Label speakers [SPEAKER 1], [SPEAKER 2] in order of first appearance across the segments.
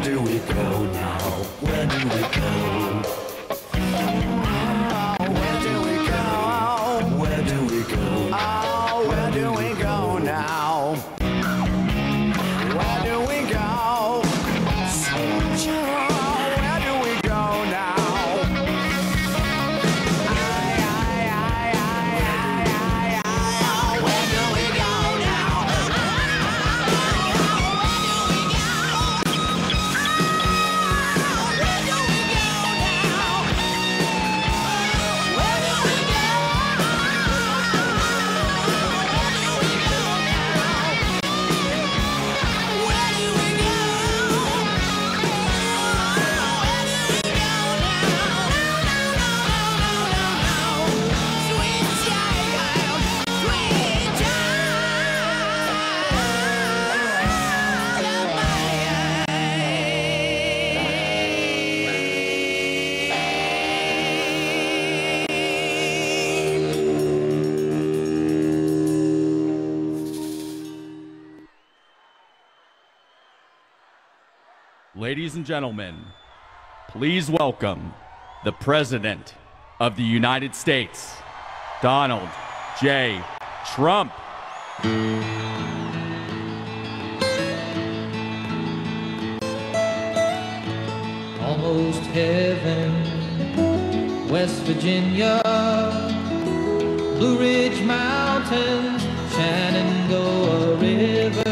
[SPEAKER 1] do we go now? Where do we go? Where do we go? Where do we go? Oh, where do we go now? Where do we go? Soldier, where do we go now? Where do we go now?
[SPEAKER 2] Ladies and gentlemen, please welcome the President of the United States, Donald J. Trump.
[SPEAKER 3] Almost heaven, West Virginia, Blue Ridge Mountains, Shenandoah River.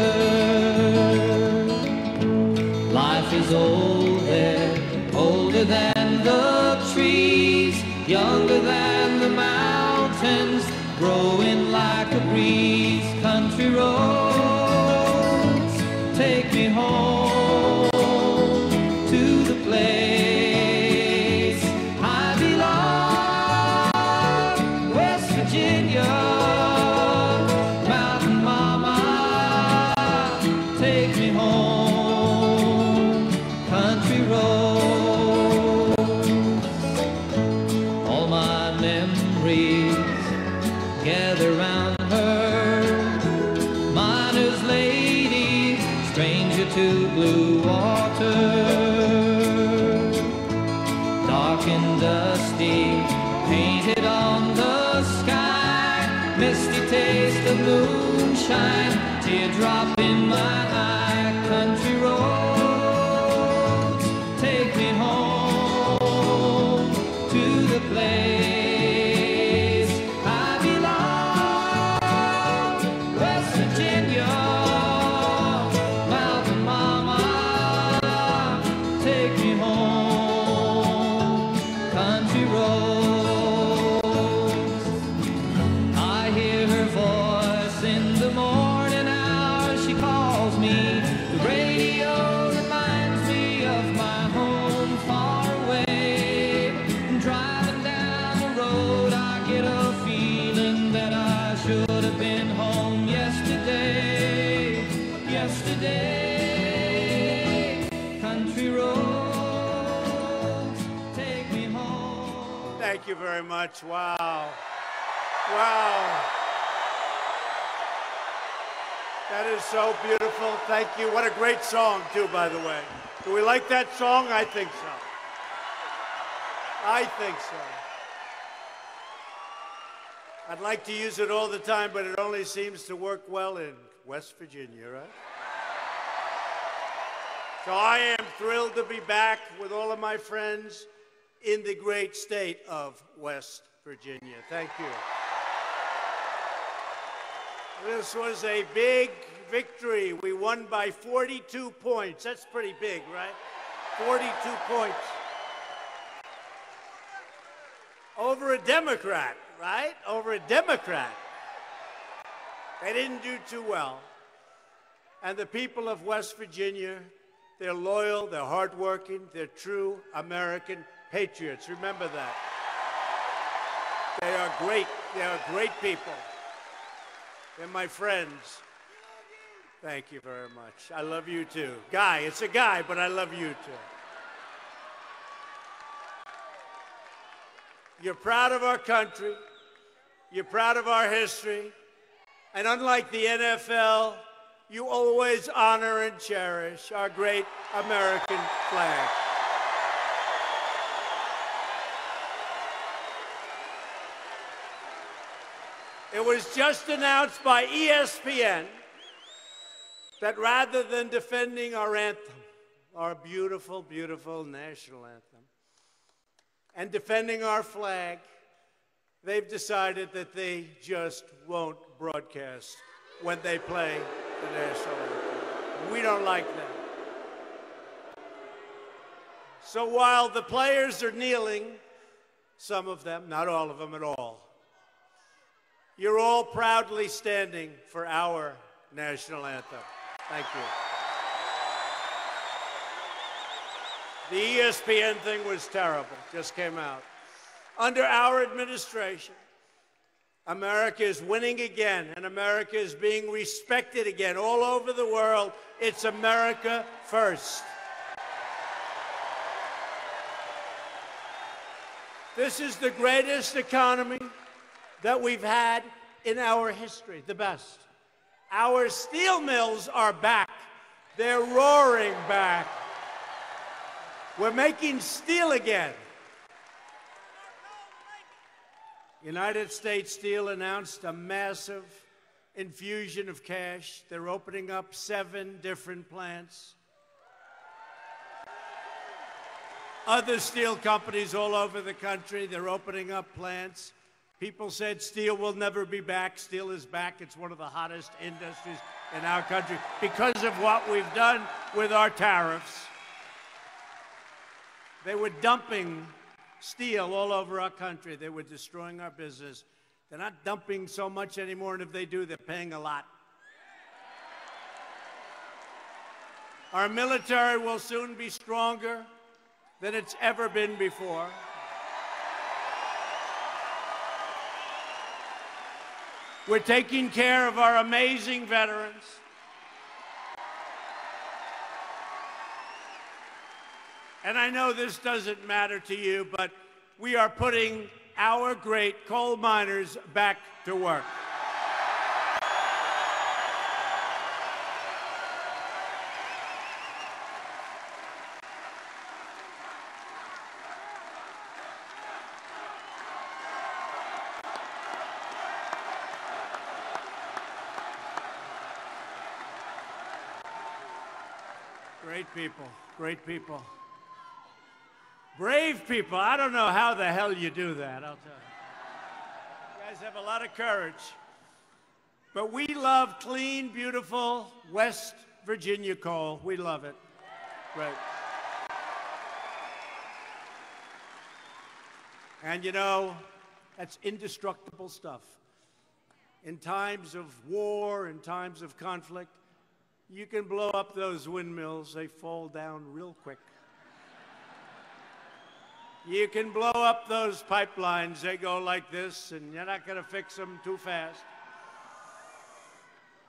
[SPEAKER 3] Life is old there, older than the trees, younger than the mountains, growing like a breeze. Country roads, take me home to the place I belong, West Virginia. Mountain mama, take me home. Country roads, all my memories gather round her. Miner's lady, stranger to blue water. Dark and dusty, painted on the sky. Misty taste of moonshine, teardrop in my eye. Country roads, take me home to the place I belong, West Virginia. Mountain mama, take me home. Country roads, I hear her voice in the morning hour. She calls me. The radio reminds me of my home far away. Driving down the road, I get a feeling that I should have been home yesterday. Yesterday, country roads, take me home.
[SPEAKER 4] Thank you very much. Wow. Wow. That is so beautiful. Thank you. What a great song, too, by the way. Do we like that song? I think so. I think so. I'd like to use it all the time, but it only seems to work well in West Virginia, right? So I am thrilled to be back with all of my friends in the great state of West Virginia. Thank you. This was a big victory. We won by 42 points. That's pretty big, right? 42 points. Over a Democrat, right? Over a Democrat. They didn't do too well. And the people of West Virginia, they're loyal, they're hardworking, they're true American patriots. Remember that. They are great. They are great people. They're my friends. Thank you very much. I love you too. Guy, it's a guy, but I love you too. You're proud of our country. You're proud of our history. And unlike the NFL, you always honor and cherish our great American flag. It was just announced by ESPN that rather than defending our anthem, our beautiful, beautiful national anthem, and defending our flag, they've decided that they just won't broadcast when they play the national anthem. We don't like that. So while the players are kneeling, some of them, not all of them at all, you're all proudly standing for our national anthem. Thank you. The ESPN thing was terrible, just came out. Under our administration, America is winning again, and America is being respected again all over the world. It's America first. This is the greatest economy that we've had in our history, the best. Our steel mills are back. They're roaring back. We're making steel again. United States Steel announced a massive infusion of cash. They're opening up 7 different plants. Other steel companies all over the country, they're opening up plants. People said steel will never be back. Steel is back. It's one of the hottest industries in our country because of what we've done with our tariffs. They were dumping steel all over our country. They were destroying our business. They're not dumping so much anymore, and if they do, they're paying a lot. Our military will soon be stronger than it's ever been before. We're taking care of our amazing veterans. And I know this doesn't matter to you, but we are putting our great coal miners back to work. Great people, great people. Brave people. I don't know how the hell you do that, I'll tell you. You guys have a lot of courage. But we love clean, beautiful West Virginia coal. We love it. Right. And you know, that's indestructible stuff. In times of war, in times of conflict, you can blow up those windmills, they fall down real quick. You can blow up those pipelines, they go like this, and you're not going to fix them too fast.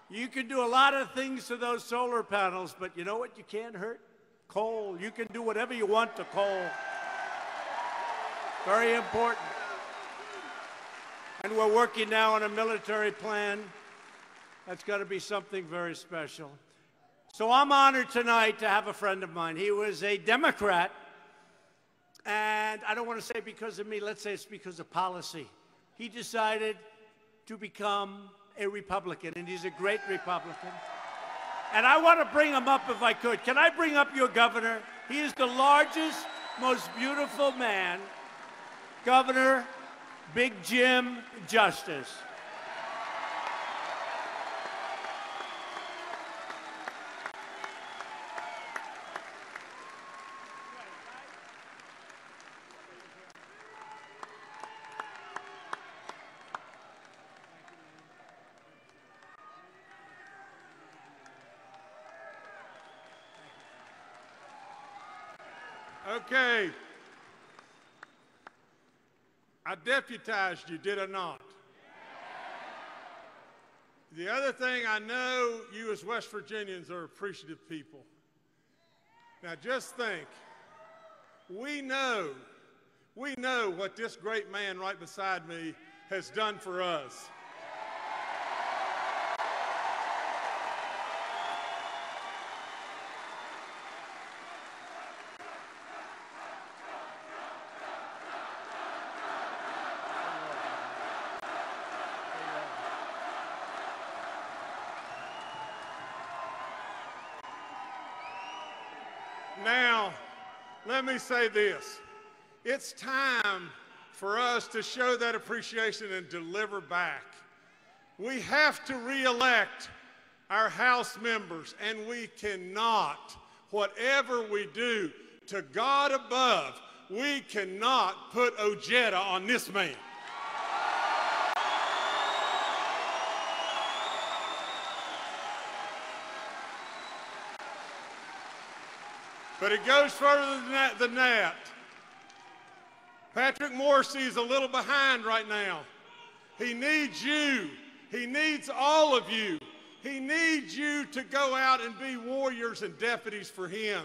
[SPEAKER 4] You can do a lot of things to those solar panels, but you know what you can't hurt? Coal. You can do whatever you want to coal. Very important. And we're working now on a military plan that's going to be something very special. So I'm honored tonight to have a friend of mine. He was a Democrat, and I don't want to say because of me, let's say it's because of policy. He decided to become a Republican, and he's a great Republican. And I want to bring him up if I could. Can I bring up your governor? He is the largest, most beautiful man, Governor Big Jim Justice.
[SPEAKER 5] Okay. I deputized you, did I not? The other thing, I know you as West Virginians are appreciative people. Now just think, we know what this great man right beside me has done for us. Now, let me say this. It's time for us to show that appreciation and deliver back. We have to re-elect our House members, and we cannot, whatever we do, to God above, we cannot put Ojeda on this man. But it goes further than that. Patrick Morrissey is a little behind right now. He needs you. He needs all of you. He needs you to go out and be warriors and deputies for him.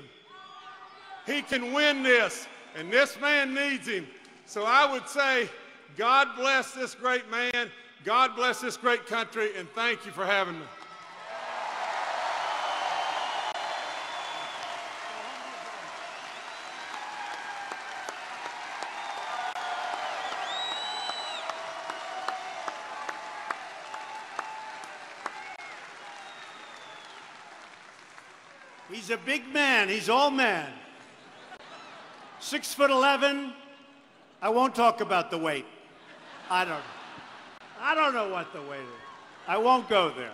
[SPEAKER 5] He can win this, and this man needs him. So I would say, God bless this great man. God bless this great country, and thank you for having me.
[SPEAKER 4] He's a big man. He's all man. 6'11". I won't talk about the weight. I don't know what the weight is. I won't go there.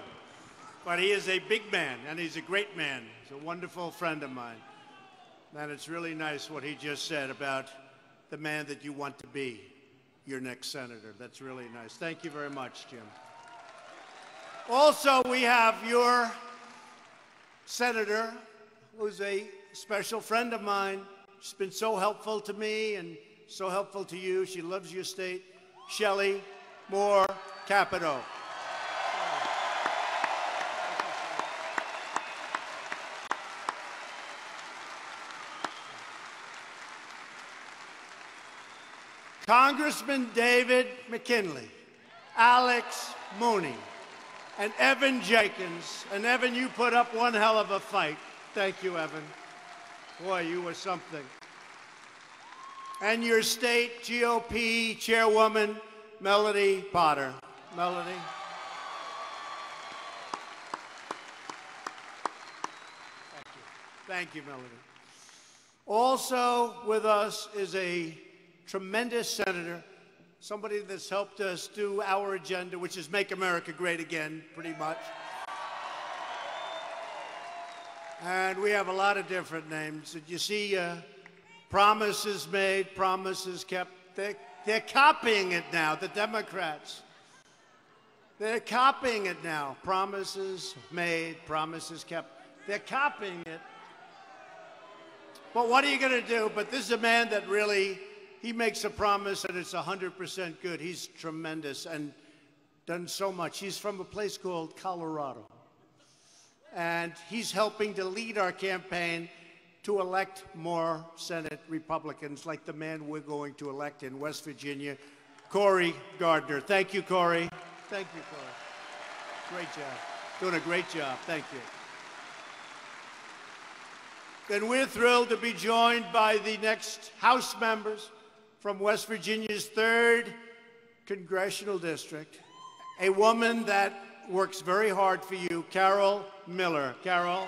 [SPEAKER 4] But he is a big man, and he's a great man. He's a wonderful friend of mine. And it's really nice what he just said about the man that you want to be your next senator. That's really nice. Thank you very much, Jim. Also, we have your senator, who's a special friend of mine. She's been so helpful to me and so helpful to you. She loves your state. Shelley Moore Capito. Congressman David McKinley, Alex Mooney, and Evan Jenkins. And Evan, you put up one hell of a fight. Thank you, Evan. Boy, you were something. And your state GOP chairwoman, Melody Potter. Melody. Thank you, Melody. Also with us is a tremendous senator, somebody that's helped us do our agenda, which is Make America Great Again, pretty much. And we have a lot of different names. Did you see promises made, promises kept? They're copying it now, the Democrats. They're copying it now. Promises made, promises kept. They're copying it. But what are you going to do? But this is a man that really, he makes a promise and it's 100% good. He's tremendous and done so much. He's from a place called Colorado. And he's helping to lead our campaign to elect more Senate Republicans like the man we're going to elect in West Virginia, Cory Gardner. Thank you, Cory. Thank you, Cory. Great job. Doing a great job. Thank you. And we're thrilled to be joined by the next House members from West Virginia's 3rd Congressional District, a woman that works very hard for you, Carol Miller. Carol.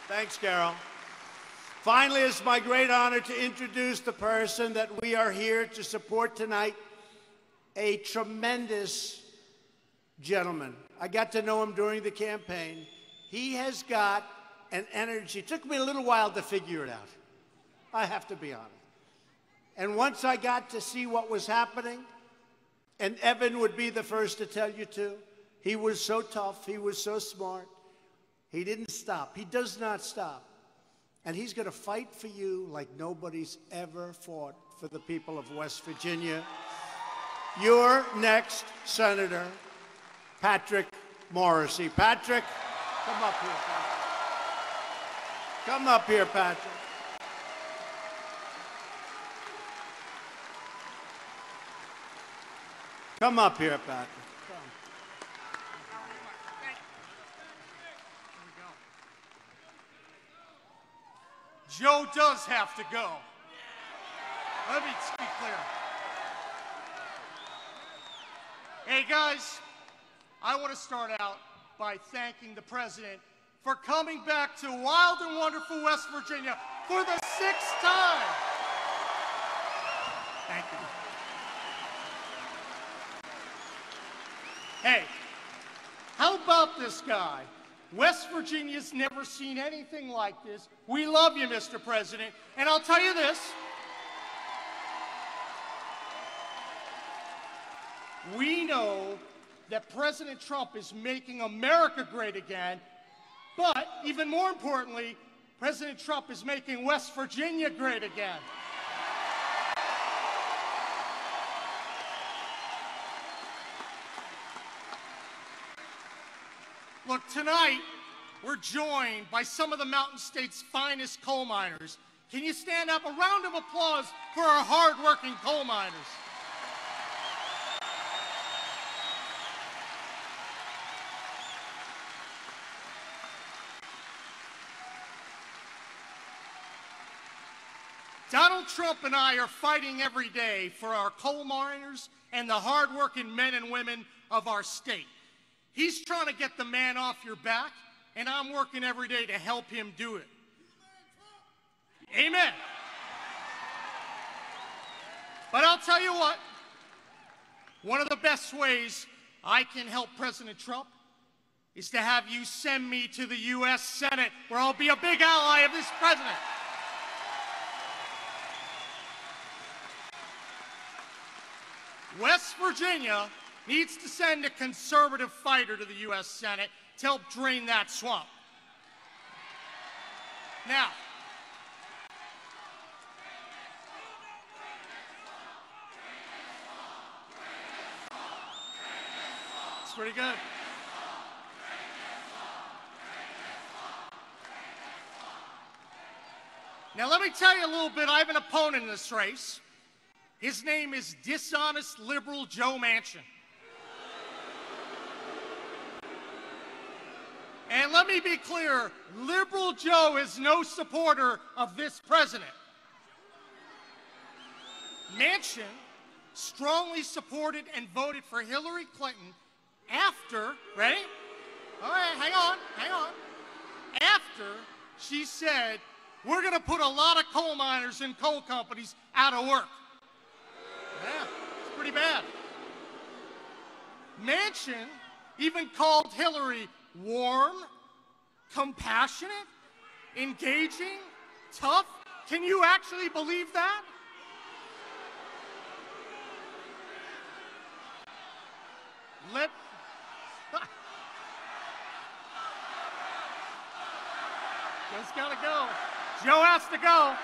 [SPEAKER 4] Thanks, Carol. Finally, it's my great honor to introduce the person that we are here to support tonight, a tremendous gentleman. I got to know him during the campaign. He has got an energy. It took me a little while to figure it out. I have to be honest. And once I got to see what was happening, and Evan would be the first to tell you too, he was so tough, he was so smart. He didn't stop. He does not stop. And he's going to fight for you like nobody's ever fought for the people of West Virginia. Your next senator, Patrick Morrissey. Patrick, come up here, Patrick. Come up here, Patrick. Come up here, Patrick. Come.
[SPEAKER 6] Joe does have to go. Let me be clear. Hey, guys, I want to start out by thanking the President for coming back to wild and wonderful West Virginia for the 6th time. Thank you. Hey, how about this guy? West Virginia's never seen anything like this. We love you, Mr. President. And I'll tell you this. We know that President Trump is making America great again, but even more importantly, President Trump is making West Virginia great again. Look, tonight, we're joined by some of the Mountain State's finest coal miners. Can you stand up? A round of applause for our hard-working coal miners. Donald Trump and I are fighting every day for our coal miners and the hard-working men and women of our state. He's trying to get the man off your back, and I'm working every day to help him do it. Amen. But I'll tell you what, one of the best ways I can help President Trump is to have you send me to the U.S. Senate, where I'll be a big ally of this president. West Virginia needs to send a conservative fighter to the U.S. Senate to help drain that swamp. Now, it's pretty good. Now, let me tell you a little bit. I have an opponent in this race. His name is dishonest liberal Joe Manchin. And let me be clear, liberal Joe is no supporter of this president. Manchin strongly supported and voted for Hillary Clinton after, ready? All right, hang on. After she said, we're going to put a lot of coal miners and coal companies out of work. Yeah, it's pretty bad. Manchin even called Hillary warm, compassionate, engaging, tough. Can you actually believe that? Joe's gotta go. Joe has to go.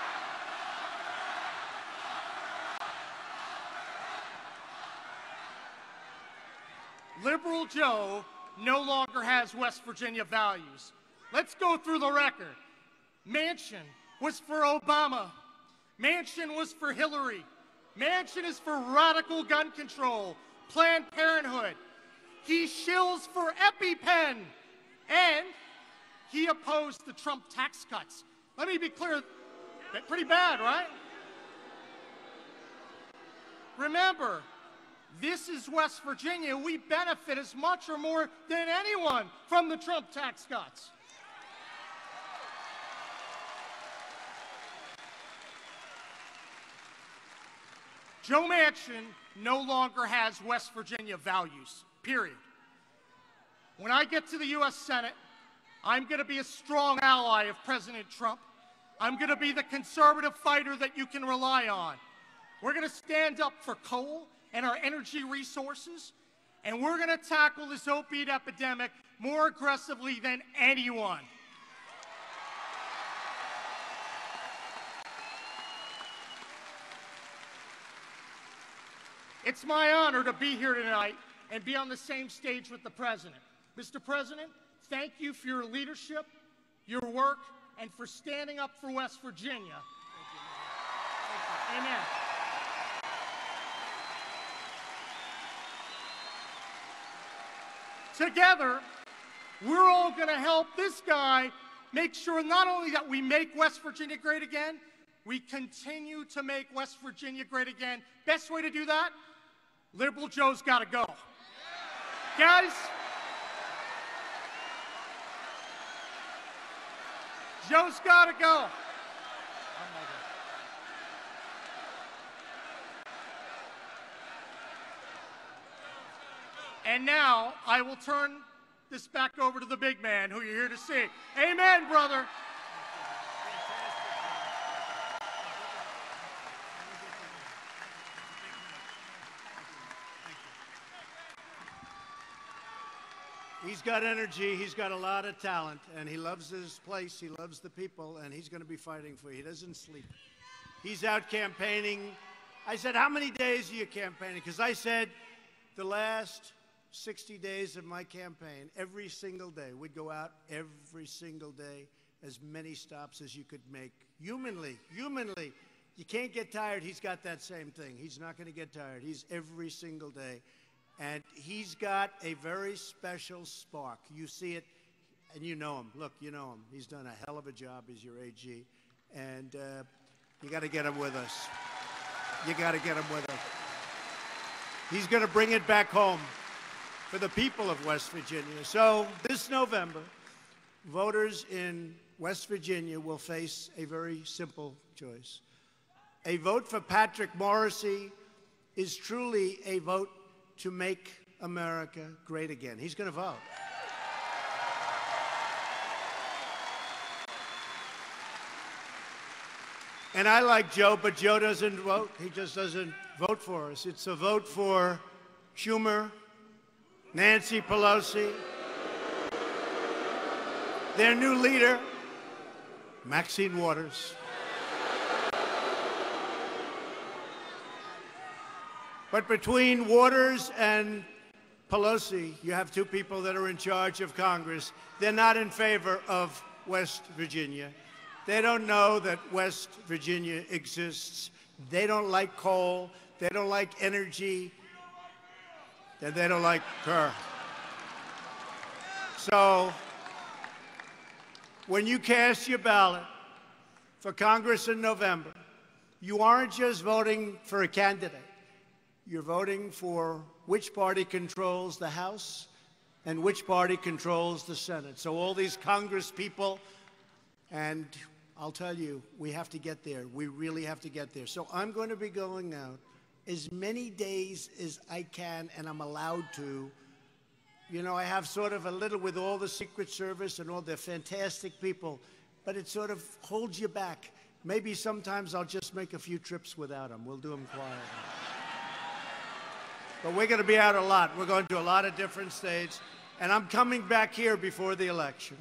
[SPEAKER 6] Liberal Joe no longer has West Virginia values. Let's go through the record. Manchin was for Obama. Manchin was for Hillary. Manchin is for radical gun control, Planned Parenthood. He shills for EpiPen, and he opposed the Trump tax cuts. Let me be clear, pretty bad, right? Remember, this is West Virginia. We benefit as much or more than anyone from the Trump tax cuts. Joe Manchin no longer has West Virginia values, period. When I get to the U.S. Senate, I'm going to be a strong ally of President Trump. I'm going to be the conservative fighter that you can rely on. We're going to stand up for coal and our energy resources, and we're going to tackle this opiate epidemic more aggressively than anyone. It's my honor to be here tonight and be on the same stage with the President. Mr. President, thank you for your leadership, your work, and for standing up for West Virginia. Thank you. Amen. Together, we're all going to help this guy make sure not only that we make West Virginia great again, we continue to make West Virginia great again. Best way to do that? Liberal Joe's got to go. Guys, Joe's got to go. And now I will turn this back over to the big man who you're here to see. Amen, brother.
[SPEAKER 4] He's got energy, he's got a lot of talent, and he loves his place, he loves the people, and he's going to be fighting for you. He doesn't sleep. He's out campaigning. I said, how many days are you campaigning? Because I said the last 60 days of my campaign, every single day, we'd go out every single day, as many stops as you could make. Humanly, you can't get tired. He's got that same thing. He's not going to get tired. He's every single day. And he's got a very special spark. You see it, and you know him. Look, you know him. He's done a hell of a job as your AG. And you got to get him with us. You got to get him with us. He's going to bring it back home for the people of West Virginia. So this November, voters in West Virginia will face a very simple choice. A vote for Patrick Morrisey is truly a vote to make America great again. He's going to vote. And I like Joe, but Joe doesn't vote. He just doesn't vote for us. It's a vote for Schumer, Nancy Pelosi, their new leader, Maxine Waters. But between Waters and Pelosi, you have two people that are in charge of Congress. They're not in favor of West Virginia. They don't know that West Virginia exists. They don't like coal. They don't like energy. And they don't like her. So when you cast your ballot for Congress in November, you aren't just voting for a candidate. You're voting for which party controls the House and which party controls the Senate. So all these Congress people, and I'll tell you, we have to get there. We really have to get there. So I'm going to be going out as many days as I can, and I'm allowed to. You know, I have sort of a little with all the Secret Service and all the fantastic people, but it sort of holds you back. Maybe sometimes I'll just make a few trips without them. We'll do them quietly. But we're going to be out a lot. We're going to a lot of different states. And I'm coming back here before the election.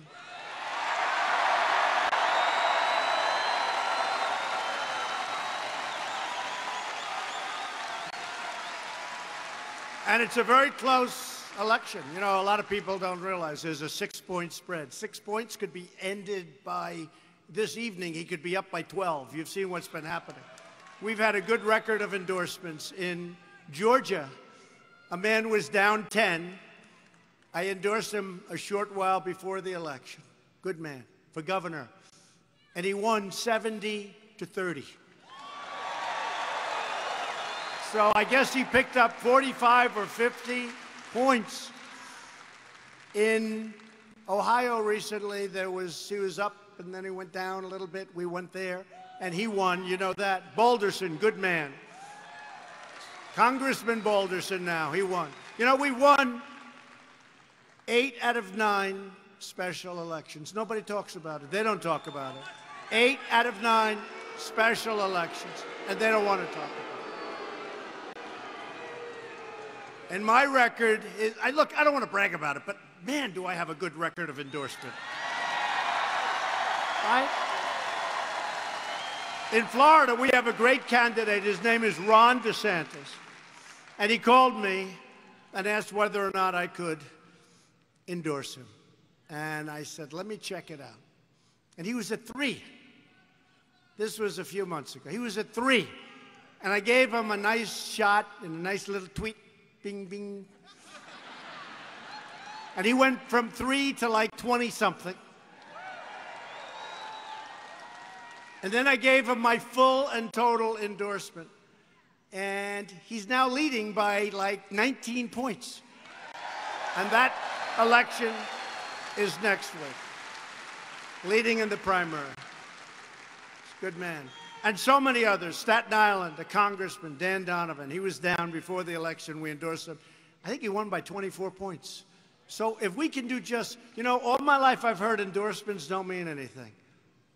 [SPEAKER 4] And it's a very close election. You know, a lot of people don't realize there's a 6-point spread. 6 points could be ended by this evening. He could be up by 12. You've seen what's been happening. We've had a good record of endorsements. In Georgia, a man was down 10. I endorsed him a short while before the election. Good man, for governor. And he won 70-30. So I guess he picked up 45 or 50 points. In Ohio recently, he was up and then he went down a little bit. We went there and he won, you know that. Balderson, good man. Congressman Balderson now, he won. You know, we won 8 out of 9 special elections. Nobody talks about it. They don't talk about it. 8 out of 9 special elections, and they don't want to talk about it. And my record is, look, I don't want to brag about it, but man, do I have a good record of endorsement. Right? In Florida, we have a great candidate. His name is Ron DeSantis. And he called me and asked whether or not I could endorse him. And I said, let me check it out. And he was at 3. This was a few months ago. He was at 3. And I gave him a nice shot and a nice little tweet, bing, bing. And he went from 3 to like 20-something. And then I gave him my full and total endorsement. And he's now leading by like 19 points. And that election is next week. leading in the primary. Good man. And so many others. Staten Island, the congressman, Dan Donovan. He was down before the election. We endorsed him. I think he won by 24 points. So if we can do just, you know, all my life I've heard endorsements don't mean anything.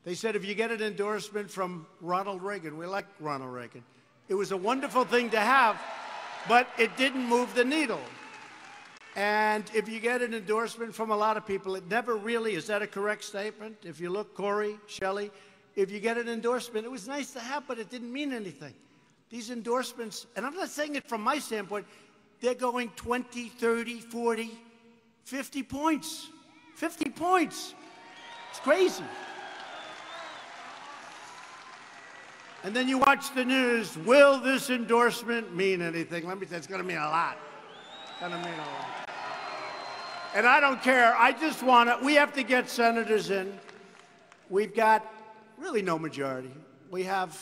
[SPEAKER 4] They said if you get an endorsement from Ronald Reagan, we like Ronald Reagan. It was a wonderful thing to have, but it didn't move the needle. And if you get an endorsement from a lot of people, it never really, is that a correct statement? If you look, Corey, Shelley, if you get an endorsement, it was nice to have, but it didn't mean anything. These endorsements, and I'm not saying it from my standpoint, they're going 20, 30, 40, 50 points. 50 points. It's crazy. And then you watch the news. Will this endorsement mean anything? Let me tell you, it's going to mean a lot. It's going to mean a lot. And I don't care. I just want to, we have to get senators in. We've got really no majority. We have,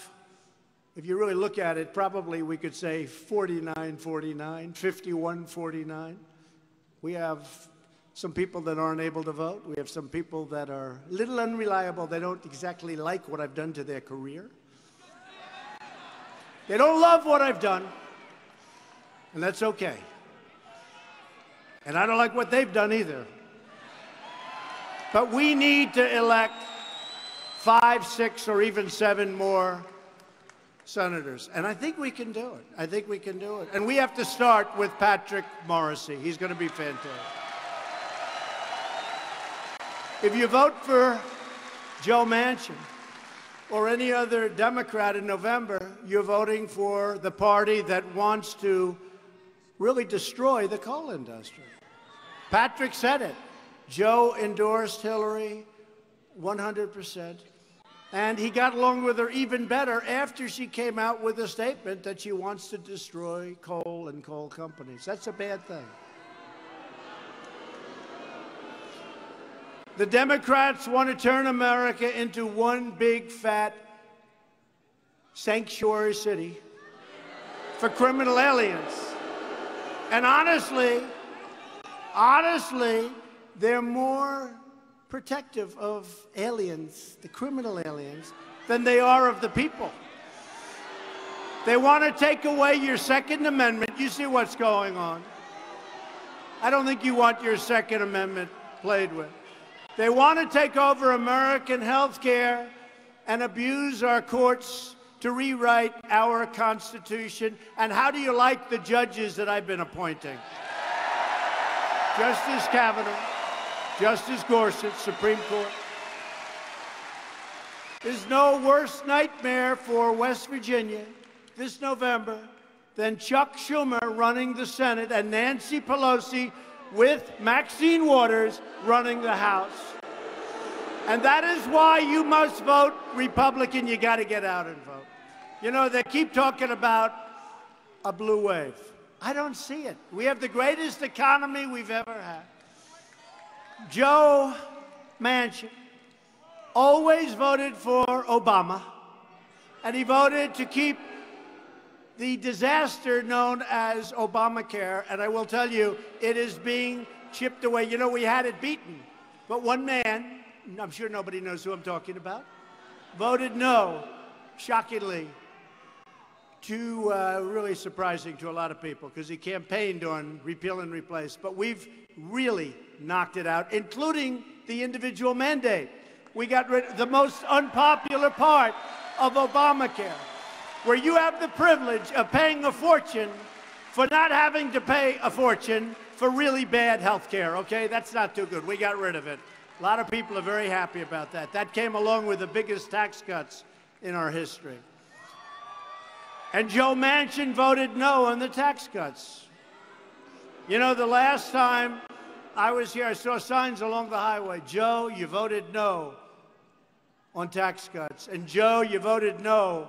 [SPEAKER 4] if you really look at it, probably we could say 49-49, 51-49. We have some people that aren't able to vote. We have some people that are a little unreliable. They don't exactly like what I've done to their career. They don't love what I've done, and that's okay. And I don't like what they've done either. But we need to elect 5, 6, or even 7 more senators. And I think we can do it. I think we can do it. And we have to start with Patrick Morrisey. He's going to be fantastic. If you vote for Joe Manchin or any other Democrat in November, you're voting for the party that wants to really destroy the coal industry. Patrick said it. Joe endorsed Hillary 100%. And he got along with her even better after she came out with a statement that she wants to destroy coal and coal companies. That's a bad thing. The Democrats want to turn America into one big, fat sanctuary city for criminal aliens. And honestly, they're more protective of aliens, the criminal aliens, than they are of the people. They want to take away your Second Amendment. You see what's going on. I don't think you want your Second Amendment played with. They want to take over American health care and abuse our courts to rewrite our Constitution. And how do you like the judges that I've been appointing? Justice Kavanaugh, Justice Gorsuch, Supreme Court. There's no worse nightmare for West Virginia this November than Chuck Schumer running the Senate and Nancy Pelosi with Maxine Waters running the House. And that is why you must vote Republican. You got to get out and vote. You know, they keep talking about a blue wave. I don't see it. We have the greatest economy we've ever had. Joe Manchin always voted for Obama, and he voted to keep the disaster known as Obamacare, and I will tell you, it is being chipped away. You know, we had it beaten, but one man, I'm sure nobody knows who I'm talking about, voted no, shockingly, really surprising to a lot of people, because he campaigned on repeal and replace, but we've really knocked it out, including the individual mandate. We got rid of the most unpopular part of Obamacare, where you have the privilege of paying a fortune for not having to pay a fortune for really bad health care, okay? That's not too good. We got rid of it. A lot of people are very happy about that. That came along with the biggest tax cuts in our history. And Joe Manchin voted no on the tax cuts. You know, the last time I was here, I saw signs along the highway. Joe, you voted no on tax cuts. And Joe, you voted no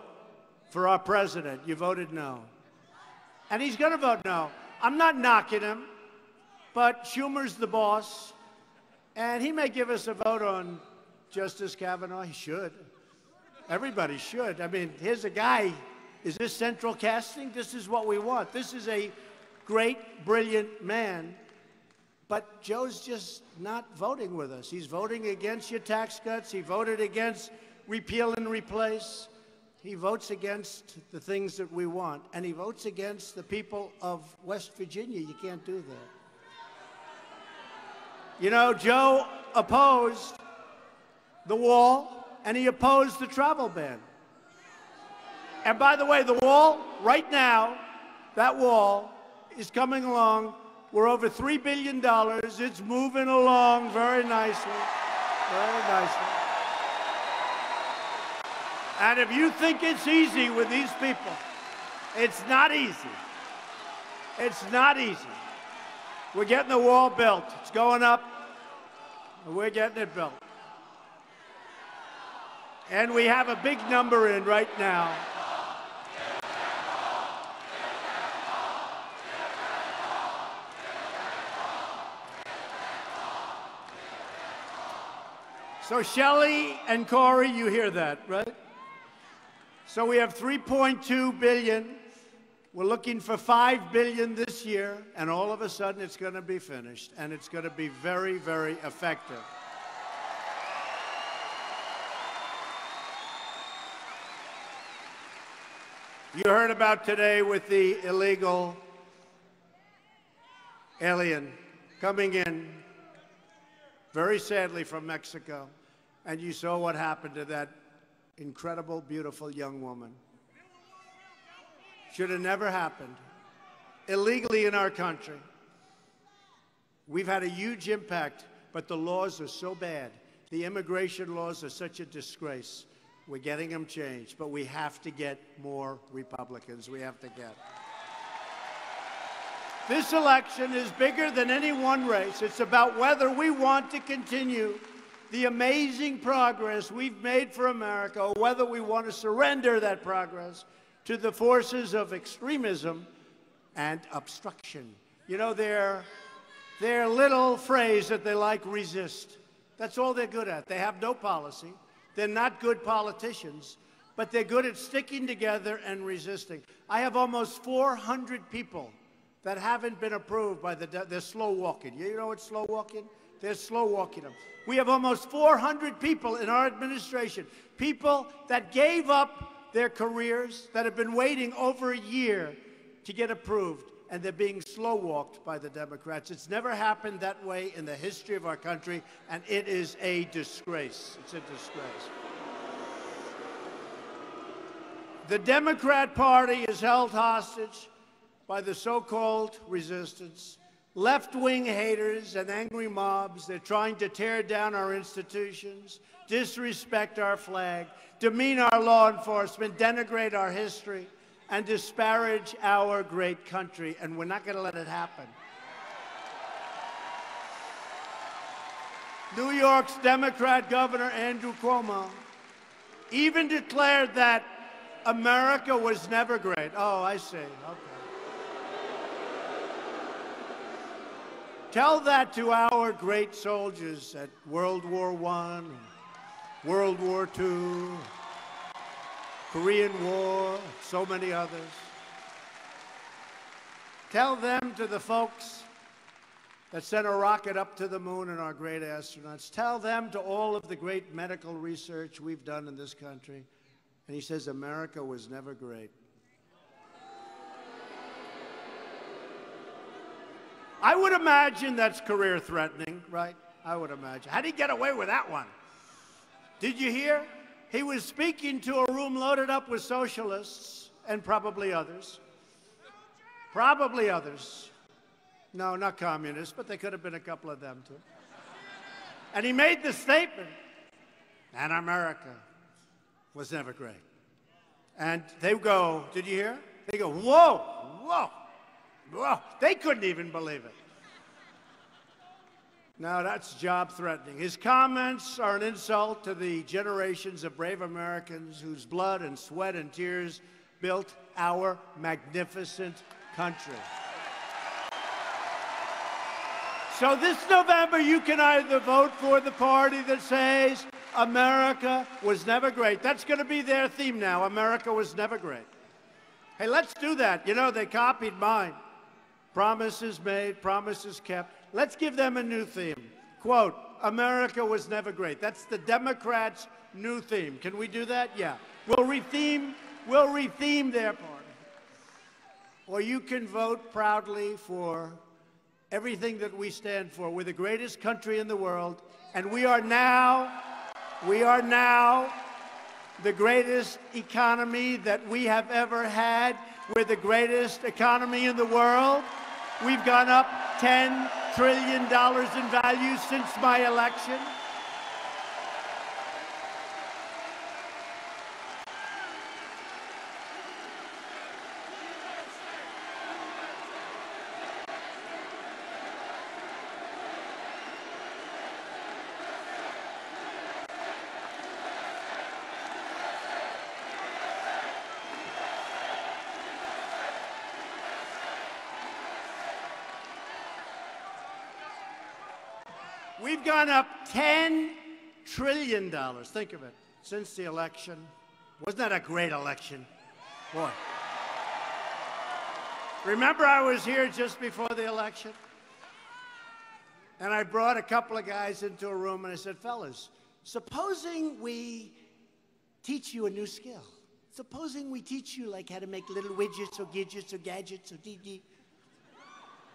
[SPEAKER 4] for our president. You voted no. And he's going to vote no. I'm not knocking him, but Schumer's the boss. And he may give us a vote on Justice Kavanaugh. He should. Everybody should. I mean, here's a guy. Is this central casting? This is what we want. This is a great, brilliant man. But Joe's just not voting with us. He's voting against your tax cuts. He voted against repeal and replace. He votes against the things that we want. And he votes against the people of West Virginia. You can't do that. You know, Joe opposed the wall, and he opposed the travel ban. And by the way, the wall, right now, that wall is coming along. We're over $3 billion. It's moving along very nicely, very nicely. And if you think it's easy with these people, it's not easy. It's not easy. We're getting the wall built. It's going up. We're getting it built. And we have a big number in right now. So Shelley and Corey, you hear that, right? So we have $3.2 billion. We're looking for $5 billion this year, and all of a sudden it's going to be finished, and it's going to be very, very effective. You heard about today with the illegal alien coming in, very sadly, from Mexico. And you saw what happened to that incredible, beautiful young woman. Should have never happened. Illegally in our country. We've had a huge impact, but the laws are so bad. The immigration laws are such a disgrace. We're getting them changed, but we have to get more Republicans. We have to get. This election is bigger than any one race. It's about whether we want to continue the amazing progress we've made for America, or whether we want to surrender that progress to the forces of extremism and obstruction. You know, their little phrase that they like, resist. That's all they're good at. They have no policy. They're not good politicians, but they're good at sticking together and resisting. I have almost 400 people that haven't been approved by they're slow walking. You know what's slow walking? They're slow walking them. We have almost 400 people in our administration, people that gave up their careers, that have been waiting over a year to get approved, and they're being slow walked by the Democrats. It's never happened that way in the history of our country, and it is a disgrace. It's a disgrace. The Democrat Party is held hostage by the so-called resistance. Left-wing haters and angry mobs. They're trying to tear down our institutions, disrespect our flag, demean our law enforcement, denigrate our history, and disparage our great country, and we're not going to let it happen. New York's Democrat Governor Andrew Cuomo even declared that America was never great. Oh, I see. Okay. Tell that to our great soldiers at World War I, World War II, Korean War, so many others. Tell them, to the folks that sent a rocket up to the moon and our great astronauts. Tell them, to all of the great medical research we've done in this country. And he says, America was never great. I would imagine that's career-threatening, right? I would imagine. How did he get away with that one? Did you hear? He was speaking to a room loaded up with socialists and probably others. Probably others. No, not communists, but there could have been a couple of them, too. And he made the statement, and America was never great. And they go, did you hear? They go, whoa, whoa. Whoa, they couldn't even believe it. Now, that's job-threatening. His comments are an insult to the generations of brave Americans whose blood and sweat and tears built our magnificent country. So this November, you can either vote for the party that says America was never great. That's going to be their theme now, America was never great. Hey, let's do that. You know, they copied mine. Promises made, promises kept. Let's give them a new theme. Quote, America was never great. That's the Democrats' new theme. Can we do that? Yeah. We'll retheme their party. Or you can vote proudly for everything that we stand for. We're the greatest country in the world, and we are now the greatest economy that we have ever had. We're the greatest economy in the world. We've gone up $10 trillion in value since my election. We've gone up $10 trillion. Think of it. Since the election. Wasn't that a great election? Boy. Remember I was here just before the election? And I brought a couple of guys into a room and I said, fellas, supposing we teach you a new skill. Supposing we teach you like how to make little widgets or gadgets or gadgets or DD.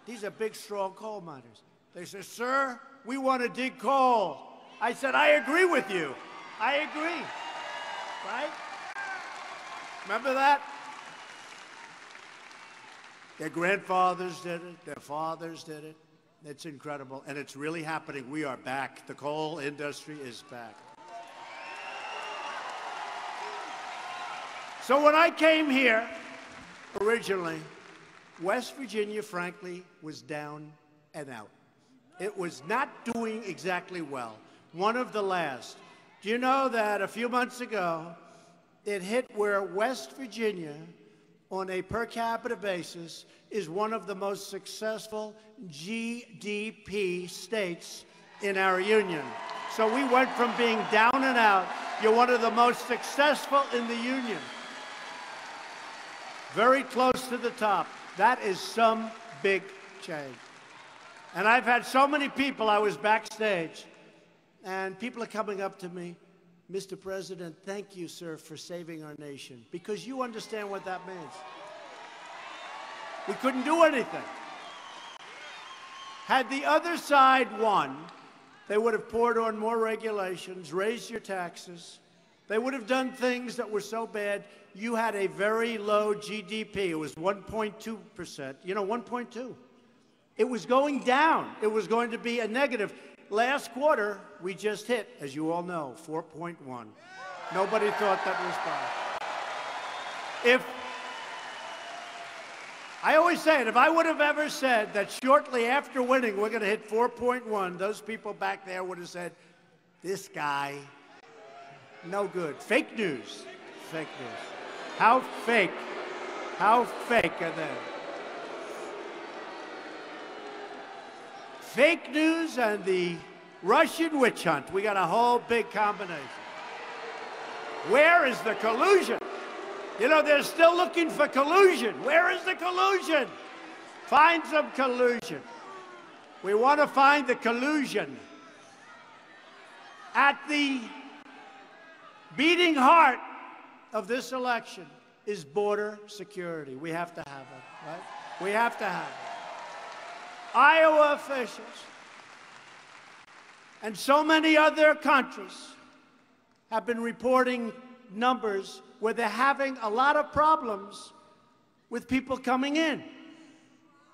[SPEAKER 4] These are big, strong coal miners. They said, sir, we want to dig coal. I said, I agree with you. I agree. Right? Remember that? Their grandfathers did it. Their fathers did it. It's incredible. And it's really happening. We are back. The coal industry is back. So when I came here originally, West Virginia, frankly, was down and out. It was not doing exactly well. One of the last. Do you know that a few months ago, it hit where West Virginia, on a per capita basis, is one of the most successful GDP states in our union. So we went from being down and out. You're one of the most successful in the union. Very close to the top. That is some big change. And I've had so many people, I was backstage, and people are coming up to me, Mr. President, thank you, sir, for saving our nation, because you understand what that means. We couldn't do anything. Had the other side won, they would have poured on more regulations, raised your taxes. They would have done things that were so bad. You had a very low GDP. It was 1.2%. You know, 1.2. It was going down. It was going to be a negative. Last quarter, we just hit, as you all know, 4.1. Nobody thought that was bad. I always say it, if I would have ever said that shortly after winning we're going to hit 4.1, those people back there would have said, this guy, no good. Fake news. Fake news. How fake are they? Fake news and the Russian witch hunt. We got a whole big combination. Where is the collusion? You know, they're still looking for collusion. Where is the collusion? Find some collusion. We want to find the collusion. At the beating heart of this election is border security. We have to have it, right? We have to have it. Iowa officials and so many other countries have been reporting numbers where they're having a lot of problems with people coming in.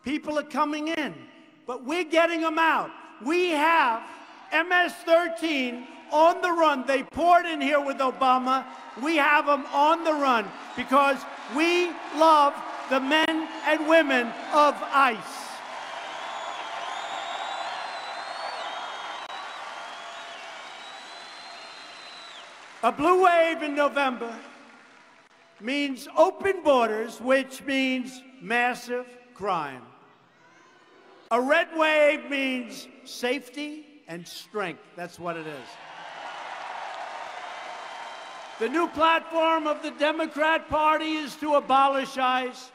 [SPEAKER 4] People are coming in, but we're getting them out. We have MS-13 on the run. They poured in here with Obama. We have them on the run because we love the men and women of ICE. A blue wave in November means open borders, which means massive crime. A red wave means safety and strength. That's what it is. The new platform of the Democrat Party is to abolish ICE,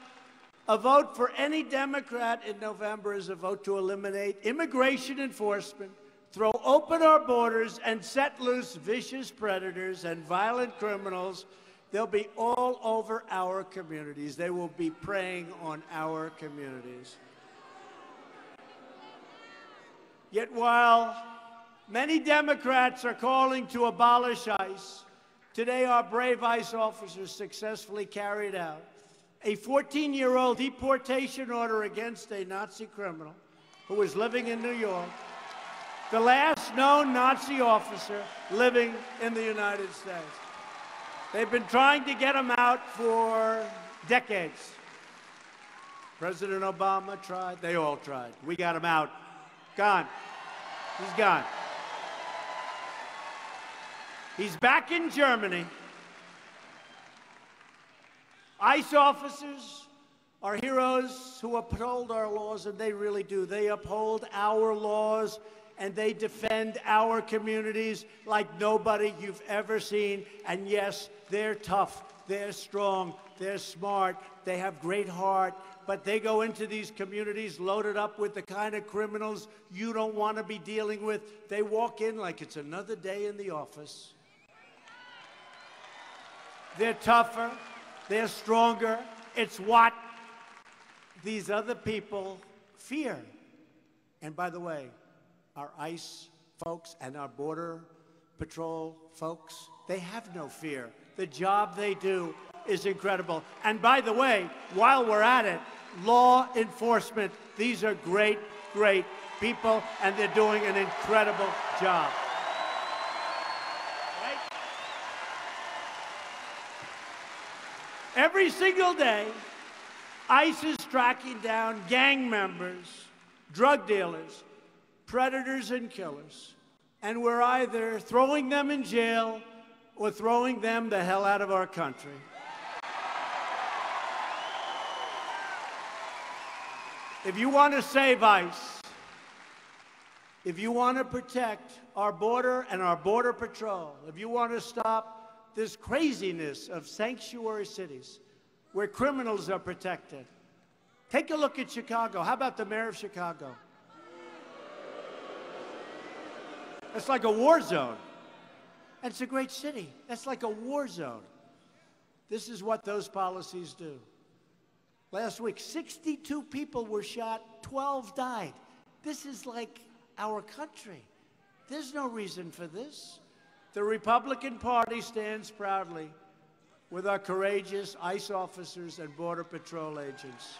[SPEAKER 4] A vote for any Democrat in November is a vote to eliminate immigration enforcement, throw open our borders, and set loose vicious predators and violent criminals. They'll be all over our communities. They will be preying on our communities. Yet while many Democrats are calling to abolish ICE, today our brave ICE officers successfully carried out a 14-year-old deportation order against a Nazi criminal who was living in New York, the last known Nazi officer living in the United States. They've been trying to get him out for decades. President Obama tried. They all tried. We got him out. Gone. He's gone. He's back in Germany. ICE officers are heroes who uphold our laws, and they really do. They uphold our laws, and they defend our communities like nobody you've ever seen. And yes, they're tough, they're strong, they're smart, they have great heart, but they go into these communities loaded up with the kind of criminals you don't want to be dealing with. They walk in like it's another day in the office. They're tougher, they're stronger. It's what these other people fear. And by the way, our ICE folks and our Border Patrol folks, they have no fear. The job they do is incredible. And by the way, while we're at it, law enforcement, these are great, great people, and they're doing an incredible job. Right? Every single day, ICE is tracking down gang members, drug dealers, predators and killers, and we're either throwing them in jail or throwing them the hell out of our country. If you want to save ICE, if you want to protect our border and our Border Patrol, if you want to stop this craziness of sanctuary cities where criminals are protected, take a look at Chicago. How about the mayor of Chicago? It's like a war zone. And it's a great city. That's like a war zone. This is what those policies do. Last week, 62 people were shot, 12 died. This is like our country. There's no reason for this. The Republican Party stands proudly with our courageous ICE officers and Border Patrol agents.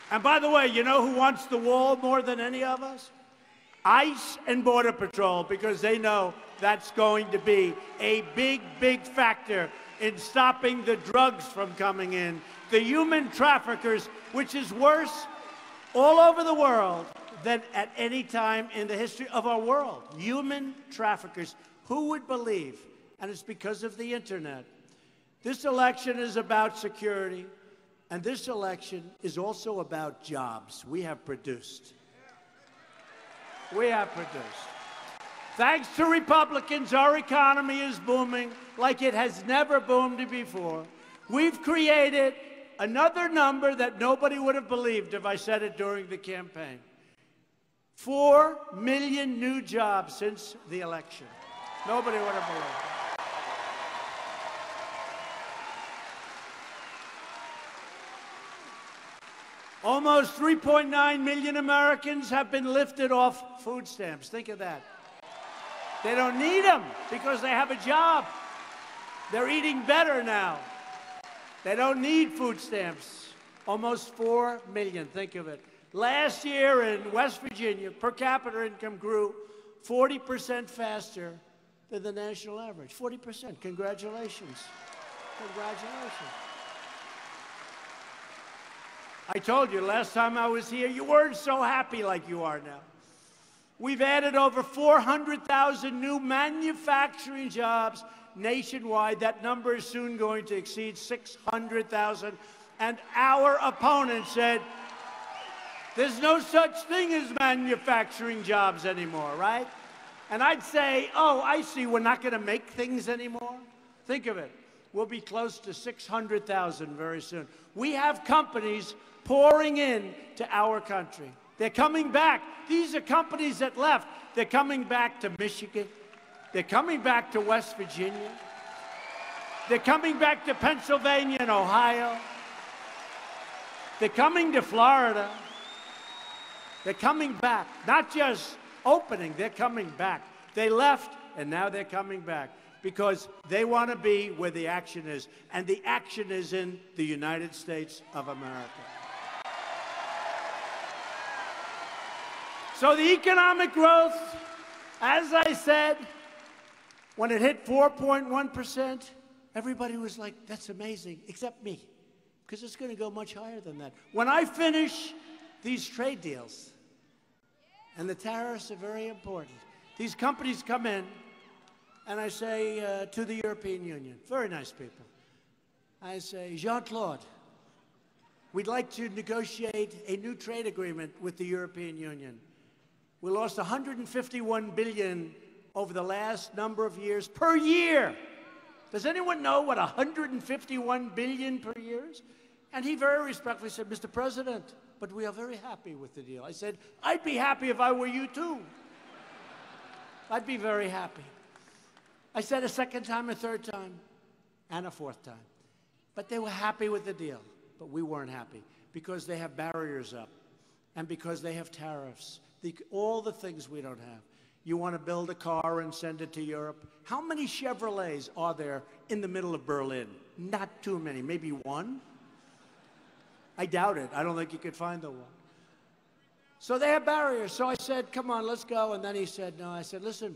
[SPEAKER 4] And by the way, you know who wants the wall more than any of us? ICE and Border Patrol, because they know that's going to be a big, big factor in stopping the drugs from coming in, the human traffickers, which is worse all over the world than at any time in the history of our world. Human traffickers. Who would believe? And it's because of the internet. This election is about security. And this election is also about jobs we have produced. We have produced. Thanks to Republicans, our economy is booming like it has never boomed before. We've created another number that nobody would have believed if I said it during the campaign. 4 million new jobs since the election. Nobody would have believed it. Almost 3.9 million Americans have been lifted off food stamps. Think of that. They don't need them because they have a job. They're eating better now. They don't need food stamps. Almost 4 million, think of it. Last year in West Virginia, per capita income grew 40% faster than the national average. 40%. Congratulations. Congratulations. I told you last time I was here, you weren't so happy like you are now. We've added over 400,000 new manufacturing jobs nationwide. That number is soon going to exceed 600,000. And our opponent said, there's no such thing as manufacturing jobs anymore, right? And I'd say, oh, I see, we're not going to make things anymore. Think of it. We'll be close to 600,000 very soon. We have companies pouring in to our country. They're coming back. These are companies that left. They're coming back to Michigan. They're coming back to West Virginia. They're coming back to Pennsylvania and Ohio. They're coming to Florida. They're coming back, not just opening, they're coming back. They left, and now they're coming back because they want to be where the action is, and the action is in the United States of America. So the economic growth, as I said, when it hit 4.1%, everybody was like, that's amazing, except me, because it's going to go much higher than that. When I finish these trade deals, and the tariffs are very important, these companies come in, and I say to the European Union, very nice people, I say, Jean-Claude, we'd like to negotiate a new trade agreement with the European Union. We lost $151 billion over the last number of years per year. Does anyone know what $151 billion per year is? And he very respectfully said, Mr. President, but we are very happy with the deal. I said, I'd be happy if I were you too. I'd be very happy. I said a second time, a third time, and a fourth time. But they were happy with the deal, but we weren't happy because they have barriers up and because they have tariffs, all the things we don't have. You want to build a car and send it to Europe? How many Chevrolets are there in the middle of Berlin? Not too many, maybe one. I doubt it. I don't think you could find the one. So they have barriers. So I said, come on, let's go. And then he said, no. I said, listen.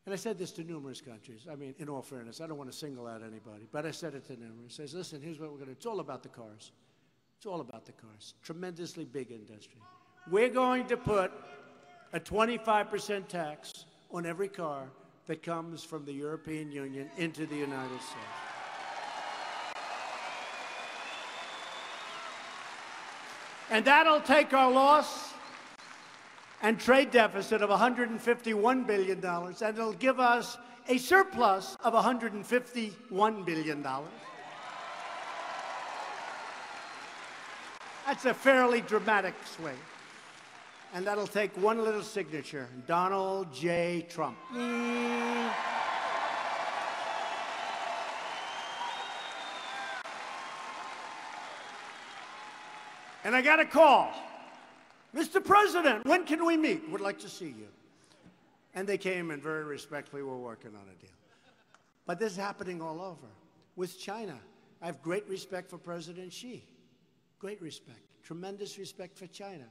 [SPEAKER 4] And I said this to numerous countries. I mean, in all fairness, I don't want to single out anybody, but I said it to numerous. I says, listen, here's what we're going to do. It's all about the cars. It's all about the cars. Tremendously big industry. We're going to put a 25% tax on every car that comes from the European Union into the United States. And that'll take our loss and trade deficit of $151 billion, and it'll give us a surplus of $151 billion. That's a fairly dramatic swing. And that'll take one little signature, Donald J. Trump. And I got a call. Mr. President, when can we meet? Would like to see you. And they came and very respectfully were working on a deal. But this is happening all over. With China, I have great respect for President Xi. Great respect. Tremendous respect for China.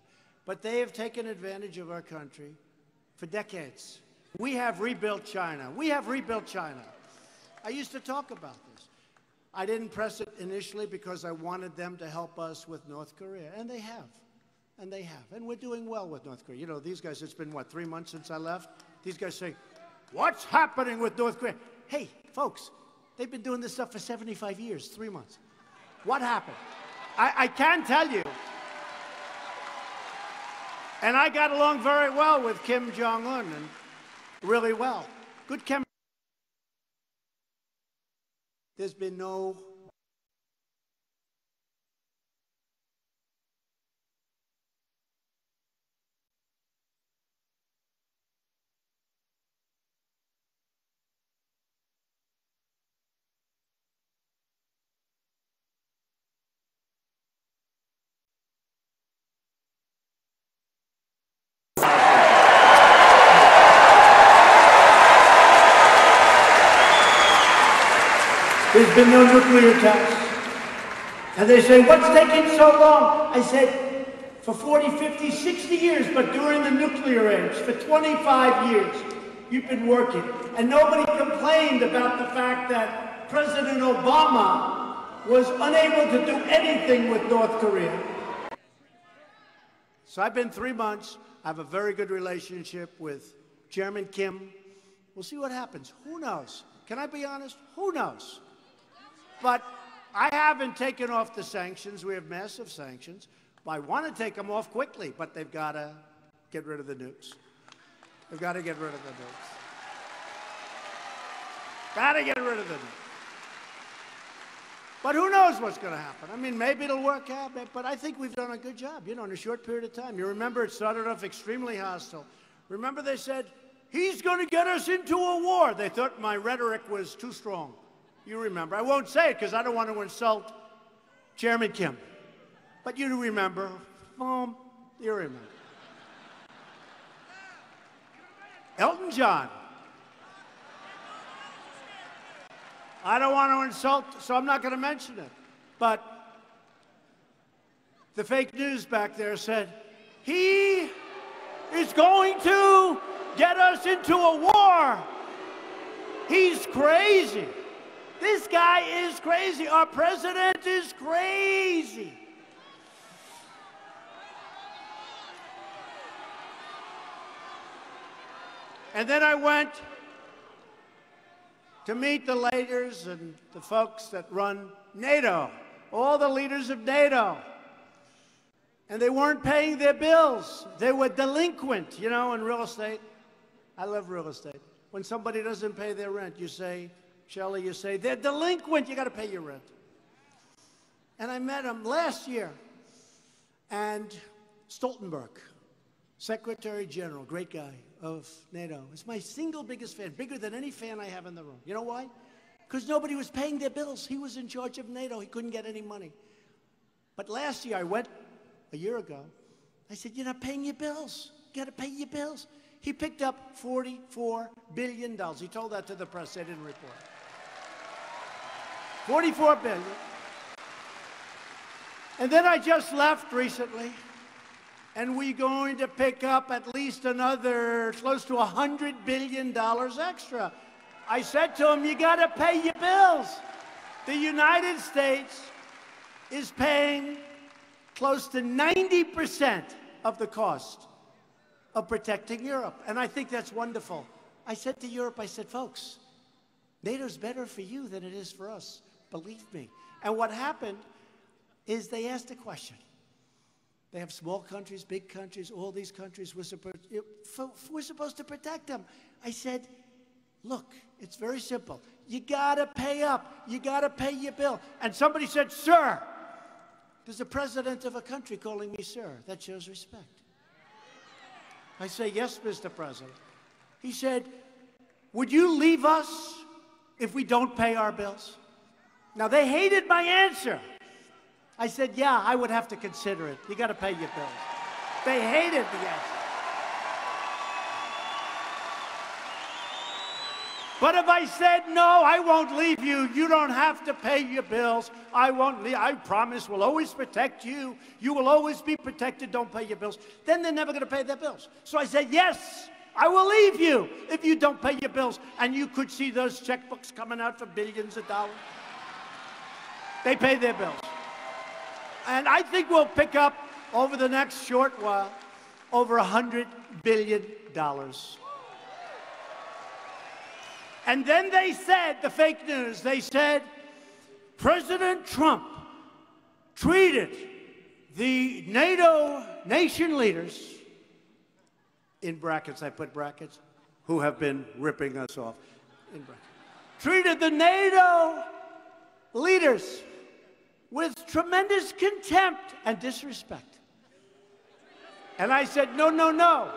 [SPEAKER 4] But they have taken advantage of our country for decades. We have rebuilt China. We have rebuilt China. I used to talk about this. I didn't press it initially because I wanted them to help us with North Korea, and they have. And they have. And we're doing well with North Korea. You know, these guys, it's been, what, 3 months since I left? These guys say, what's happening with North Korea? Hey, folks, they've been doing this stuff for 75 years, 3 months. What happened? I can tell you. And I got along very well with Kim Jong-un, and really well. Good chemistry. There's been no There's been no nuclear tests. And they say, what's taking so long? I said, for 40, 50, 60 years, but during the nuclear age, for 25 years, you've been working. And nobody complained about the fact that President Obama was unable to do anything with North Korea. So I've been 3 months. I have a very good relationship with Chairman Kim. We'll see what happens. Who knows? Can I be honest? Who knows? But I haven't taken off the sanctions. We have massive sanctions. I want to take them off quickly, but they've got to get rid of the nukes. We've got to get rid of the nukes. Got to get rid of the nukes. But who knows what's going to happen? I mean, maybe it'll work out, but I think we've done a good job, in a short period of time. You remember it started off extremely hostile. Remember they said, he's going to get us into a war. They thought my rhetoric was too strong. You remember. I won't say it because I don't want to insult Chairman Kim. But you remember. Boom. You remember. Elton John. I don't want to insult, so I'm not going to mention it. But the fake news back there said, he is going to get us into a war. He's crazy. This guy is crazy. Our president is crazy. And then I went to meet the leaders and the folks that run NATO, all the leaders of NATO. And they weren't paying their bills. They were delinquent, in real estate. I love real estate. When somebody doesn't pay their rent, you say, Shelley, you say, they're delinquent, you got to pay your rent. And I met him last year. And Stoltenberg, Secretary General, great guy of NATO, is my single biggest fan, bigger than any fan I have in the room. You know why? Because nobody was paying their bills. He was in charge of NATO. He couldn't get any money. But last year, I went a year ago. I said, you're not paying your bills. You got to pay your bills. He picked up $44 billion. He told that to the press. They didn't report. $44 billion. And then I just left recently, and we're going to pick up at least another close to $100 billion extra. I said to him, you got to pay your bills. The United States is paying close to 90% of the cost of protecting Europe. And I think that's wonderful. I said to Europe, I said, folks, NATO's better for you than it is for us. Believe me. And what happened is they asked a question. They have small countries, big countries, all these countries. We're supposed to protect them. I said, look, it's very simple. You got to pay up. You got to pay your bill. And somebody said, sir. There's a president of a country calling me sir. That shows respect. I say, yes, Mr. President. He said, would you leave us if we don't pay our bills? Now, they hated my answer. I said, yeah, I would have to consider it. You got to pay your bills. They hated the answer. But if I said, no, I won't leave you, you don't have to pay your bills, I won't leave, I promise we'll always protect you, you will always be protected, don't pay your bills, then they're never going to pay their bills. So I said, yes, I will leave you if you don't pay your bills. And you could see those checkbooks coming out for billions of dollars. They pay their bills. And I think we'll pick up, over the next short while, over $100 billion. And then they said, the fake news, they said, President Trump treated the NATO nation leaders, in brackets, I put brackets, who have been ripping us off, in brackets, treated the NATO leaders with tremendous contempt and disrespect. And I said, no, no, no.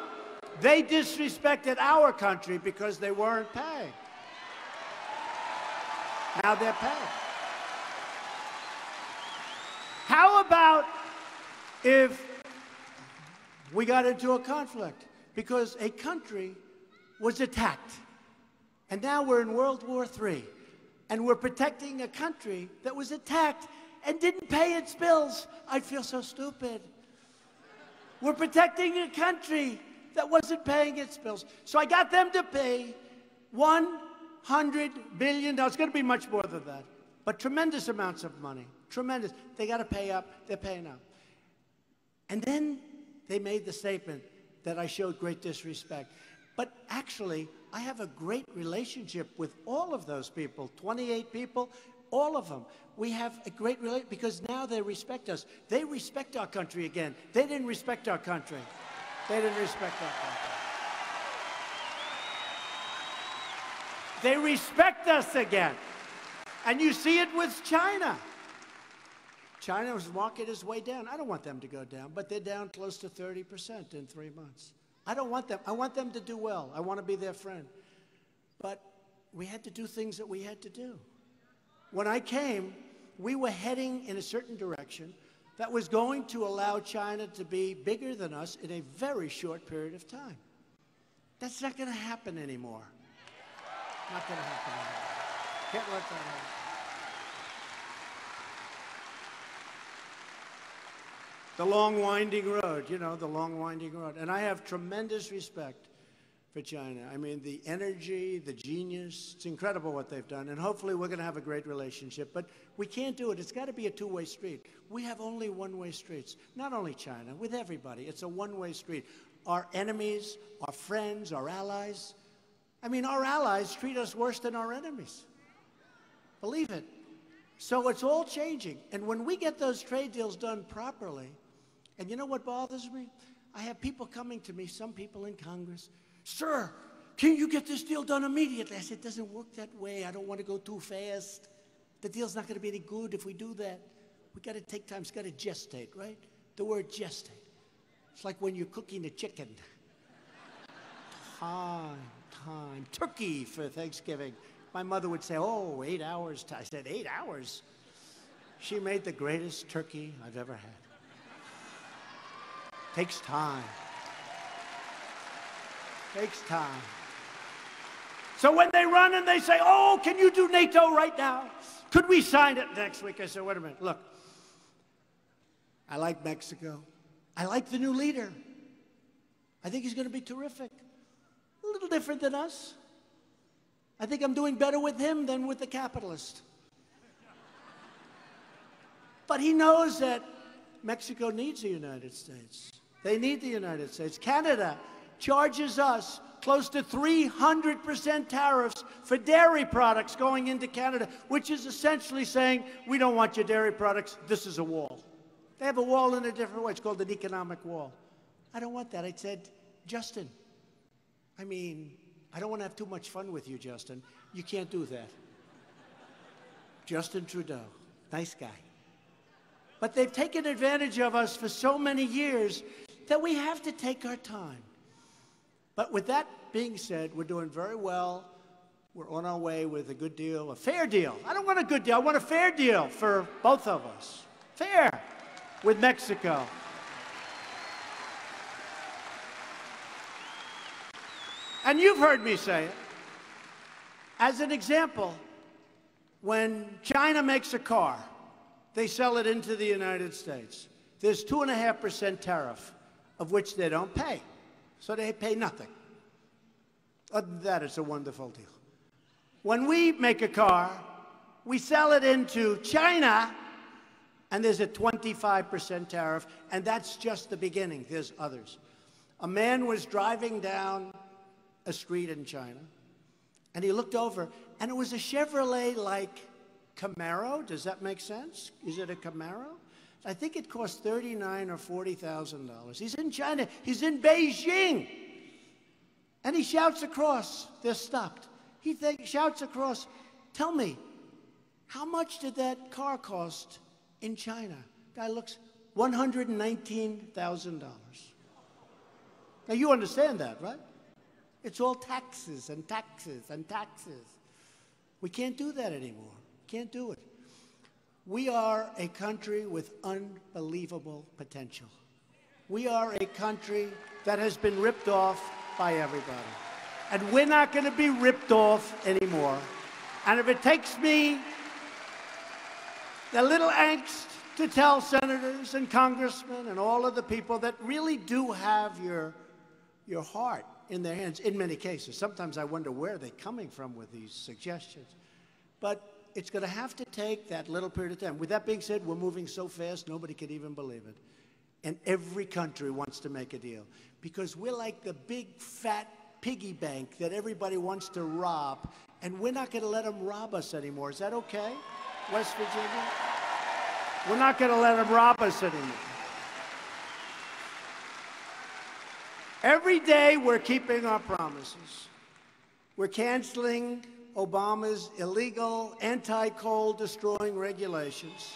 [SPEAKER 4] They disrespected our country because they weren't paying. Now they're paying. How about if we got into a conflict because a country was attacked, and now we're in World War III, and we're protecting a country that was attacked and didn't pay its bills? I'd feel so stupid. We're protecting a country that wasn't paying its bills. So I got them to pay $100 billion. It's going to be much more than that, but tremendous amounts of money. Tremendous. They got to pay up. They're paying up. And then they made the statement that I showed great disrespect. But actually, I have a great relationship with all of those people, 28 people, all of them. We have a great relationship because now they respect us. They respect our country again. They didn't respect our country. They didn't respect our country. They respect us again. And you see it with China. China's market is way down. I don't want them to go down, but they're down close to 30% in 3 months. I don't want them. I want them to do well. I want to be their friend. But we had to do things that we had to do. When I came, we were heading in a certain direction that was going to allow China to be bigger than us in a very short period of time. That's not going to happen anymore. Not going to happen anymore. Can't let that happen. The long winding road, you know, the long winding road. And I have tremendous respect for China. I mean, the energy, the genius, it's incredible what they've done. And hopefully we're going to have a great relationship. But we can't do it. It's got to be a two-way street. We have only one-way streets. Not only China, with everybody. It's a one-way street. Our enemies, our friends, our allies. I mean, our allies treat us worse than our enemies. Believe it. So it's all changing. And when we get those trade deals done properly, and you know what bothers me? I have people coming to me, some people in Congress, "Sir, can you get this deal done immediately?" I said, "It doesn't work that way. I don't want to go too fast. The deal's not going to be any good if we do that. We got to take time. It's got to gestate, right? The word gestate. It's like when you're cooking a chicken. Time. Turkey for Thanksgiving. My mother would say, "Oh, 8 hours." I said, 8 hours? She made the greatest turkey I've ever had. Takes time. Takes time. So when they run and they say, "Oh, can you do NATO right now? Could we sign it next week?" I said, "Wait a minute. Look, I like Mexico. I like the new leader. I think he's going to be terrific. A little different than us. I think I'm doing better with him than with the capitalist. But he knows that Mexico needs the United States. They need the United States. Canada charges us close to 300% tariffs for dairy products going into Canada, which is essentially saying, we don't want your dairy products. This is a wall. They have a wall in a different way. It's called an economic wall. I don't want that. I said, Justin, I mean, I don't want to have too much fun with you, Justin. You can't do that. Justin Trudeau, nice guy. But they've taken advantage of us for so many years that we have to take our time. But with that being said, we're doing very well. We're on our way with a good deal, a fair deal. I don't want a good deal. I want a fair deal for both of us. Fair with Mexico. And you've heard me say it. As an example, when China makes a car, they sell it into the United States. There's 2.5% tariff, of which they don't pay. So they pay nothing. Other than that, it's a wonderful deal. When we make a car, we sell it into China, and there's a 25% tariff, and that's just the beginning. There's others. A man was driving down a street in China, and he looked over, and it was a Chevrolet-like Camaro. Does that make sense? Is it a Camaro? I think it cost $39,000 or $40,000. He's in China. He's in Beijing. And he shouts across. They're stopped. He shouts across, "Tell me, how much did that car cost in China?" Guy looks, $119,000. Now, you understand that, right? It's all taxes and taxes and taxes. We can't do that anymore. Can't do it. We are a country with unbelievable potential. We are a country that has been ripped off by everybody. And we're not going to be ripped off anymore. And if it takes me the little angst to tell senators and congressmen and all of the people that really do have your heart in their hands, in many cases. Sometimes I wonder where they're coming from with these suggestions. But it's going to have to take that little period of time. With that being said, we're moving so fast, nobody can even believe it. And every country wants to make a deal. Because we're like the big, fat piggy bank that everybody wants to rob. And we're not going to let them rob us anymore. Is that okay, West Virginia? We're not going to let them rob us anymore. Every day we're keeping our promises. We're canceling Obama's illegal anti-coal destroying regulations,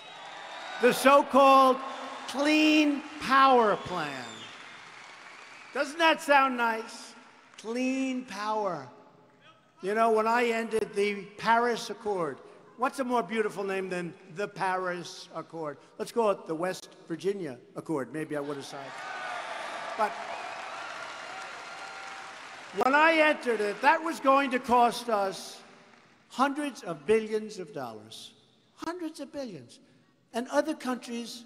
[SPEAKER 4] the so-called Clean Power Plan. Doesn't that sound nice? Clean power. You know, when I ended the Paris Accord, what's a more beautiful name than the Paris Accord? Let's call it the West Virginia Accord. Maybe I would have signed. But when I entered it, that was going to cost us hundreds of billions of dollars. Hundreds of billions. And other countries,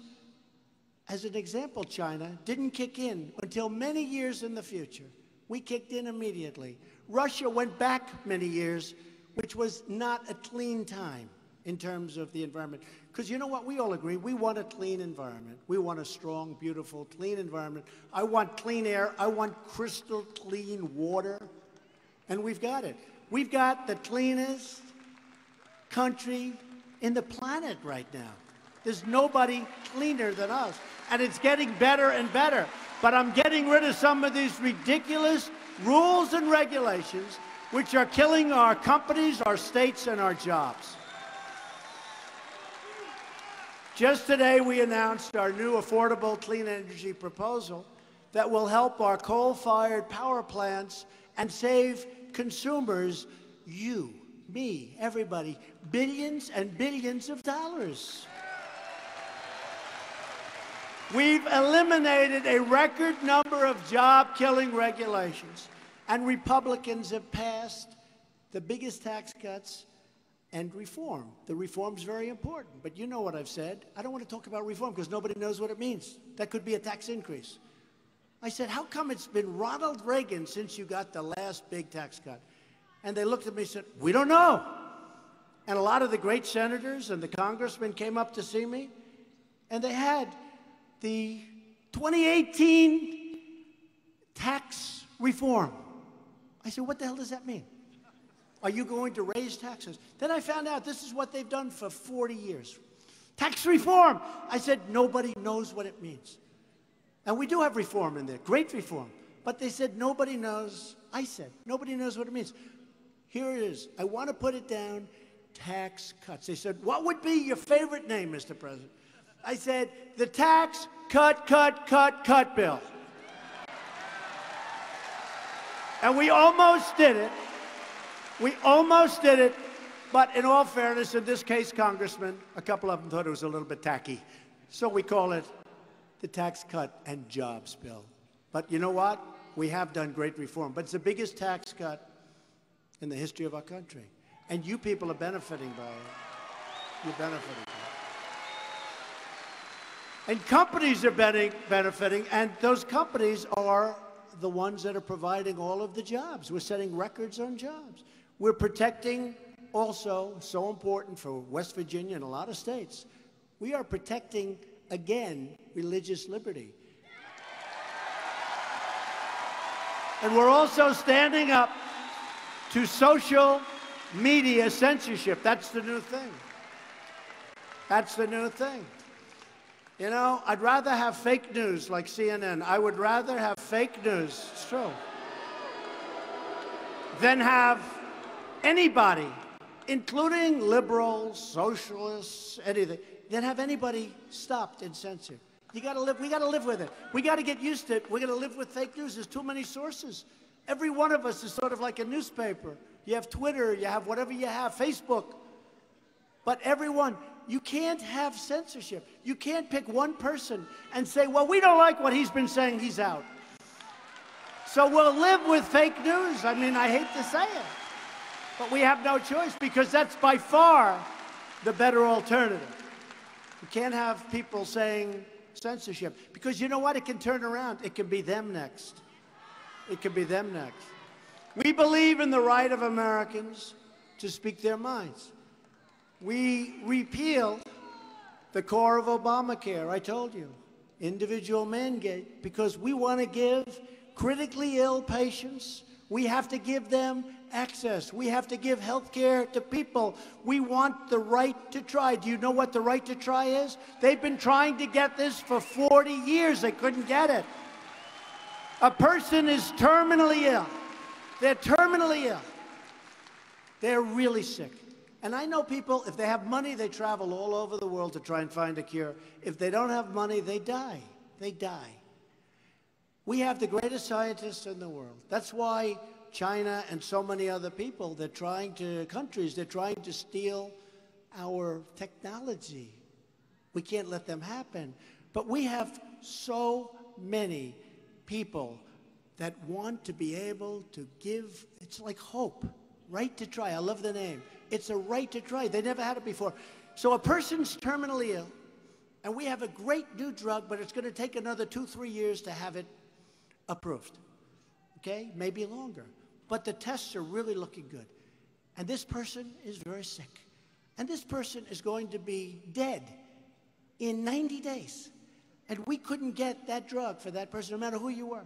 [SPEAKER 4] as an example, China, didn't kick in until many years in the future. We kicked in immediately. Russia went back many years, which was not a clean time in terms of the environment. Because you know what? We all agree. We want a clean environment. We want a strong, beautiful, clean environment. I want clean air. I want crystal clean water. And we've got it. We've got the cleanest country in the planet right now. There's nobody cleaner than us. And it's getting better and better. But I'm getting rid of some of these ridiculous rules and regulations which are killing our companies, our states, and our jobs. Just today, we announced our new affordable clean energy proposal that will help our coal-fired power plants and save consumers, you, me, everybody, billions and billions of dollars. We've eliminated a record number of job-killing regulations, and Republicans have passed the biggest tax cuts and reform. The reform's very important, but you know what I've said. I don't want to talk about reform because nobody knows what it means. That could be a tax increase. I said, how come it's been Ronald Reagan since you got the last big tax cut? And they looked at me and said, we don't know. And a lot of the great senators and the congressmen came up to see me, and they had the 2018 tax reform. I said, what the hell does that mean? Are you going to raise taxes? Then I found out this is what they've done for 40 years. Tax reform. I said, nobody knows what it means. And we do have reform in there, great reform. But they said, nobody knows. I said, nobody knows what it means. Here it is. I want to put it down, tax cuts. They said, what would be your favorite name, Mr. President? I said, the tax cut bill. And we almost did it. We almost did it. But in all fairness, in this case, Congressman, a couple of them thought it was a little bit tacky. So we call it the Tax Cut and Jobs Bill. But you know what? We have done great reform. But it's the biggest tax cut in the history of our country. And you people are benefiting by it. You're benefiting by it. And companies are benefiting, and those companies are the ones that are providing all of the jobs. We're setting records on jobs. We're protecting also, so important for West Virginia and a lot of states, we are protecting, again, religious liberty. And we're also standing up to social media censorship. That's the new thing. That's the new thing. You know, I'd rather have fake news like CNN. I would rather have fake news, it's true, than have anybody, including liberals, socialists, anything, than have anybody stopped and censored. You gotta live, we gotta live with it. We gotta get used to it. We're gonna live with fake news. There's too many sources. Every one of us is sort of like a newspaper. You have Twitter, you have whatever you have, Facebook. But everyone, you can't have censorship. You can't pick one person and say, well, we don't like what he's been saying, he's out. So we'll live with fake news. I mean, I hate to say it. But we have no choice because that's by far the better alternative. You can't have people saying censorship because you know what? It can turn around. It can be them next. It can be them next. We believe in the right of Americans to speak their minds. We repealed the core of Obamacare, I told you, individual mandate, because we want to give critically ill patients, we have to give them access. We have to give health care to people. We want the right to try. Do you know what the right to try is? They've been trying to get this for 40 years. They couldn't get it. A person is terminally ill. They're terminally ill. They're really sick. And I know people, if they have money, they travel all over the world to try and find a cure. If they don't have money, they die. They die. We have the greatest scientists in the world. That's why China and so many other people, they're trying to steal our technology. We can't let them happen. But we have so many people that want to be able to give, it's like hope, right to try. I love the name. It's a right to try. They never had it before. So a person's terminally ill, and we have a great new drug, but it's going to take another 2-3 years to have it approved. Okay? Maybe longer. But the tests are really looking good. And this person is very sick. And this person is going to be dead in 90 days. And we couldn't get that drug for that person, no matter who you were.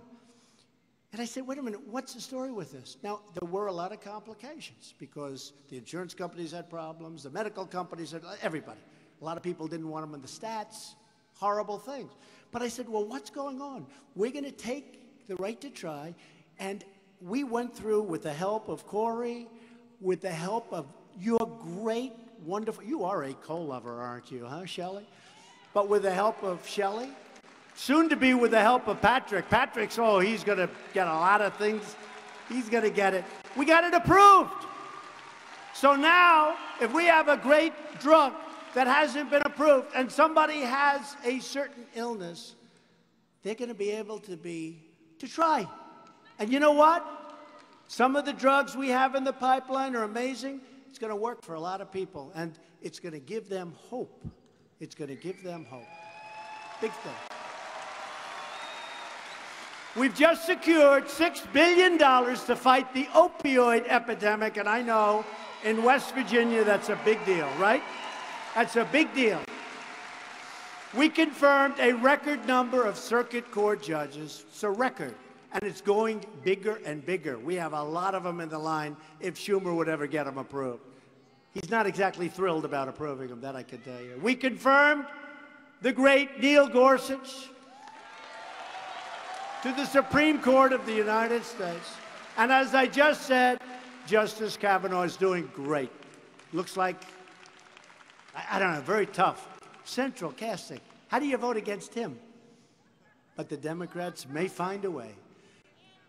[SPEAKER 4] And I said, wait a minute, what's the story with this? Now, there were a lot of complications because the insurance companies had problems, the medical companies had, everybody. A lot of people didn't want them in the stats, horrible things. But I said, well, what's going on? We're going to take the right to try, and we went through, with the help of Corey, with the help of your great, wonderful, you are a co-lover, aren't you, huh, Shelley? But with the help of Shelley, soon to be with the help of Patrick. Patrick's, oh, he's going to get a lot of things. He's going to get it. We got it approved. So now, if we have a great drug that hasn't been approved and somebody has a certain illness, they're going to be able to try. And you know what? Some of the drugs we have in the pipeline are amazing. It's going to work for a lot of people, and it's going to give them hope. It's going to give them hope. Big thing. We've just secured $6 billion to fight the opioid epidemic, and I know in West Virginia that's a big deal, right? That's a big deal. We confirmed a record number of circuit court judges. It's a record, and it's going bigger and bigger. We have a lot of them in the line if Schumer would ever get them approved. He's not exactly thrilled about approving them, that I can tell you. We confirmed the great Neil Gorsuch to the Supreme Court of the United States. And as I just said, Justice Kavanaugh is doing great. Looks like, I don't know, very tough. Central casting. How do you vote against him? But the Democrats may find a way.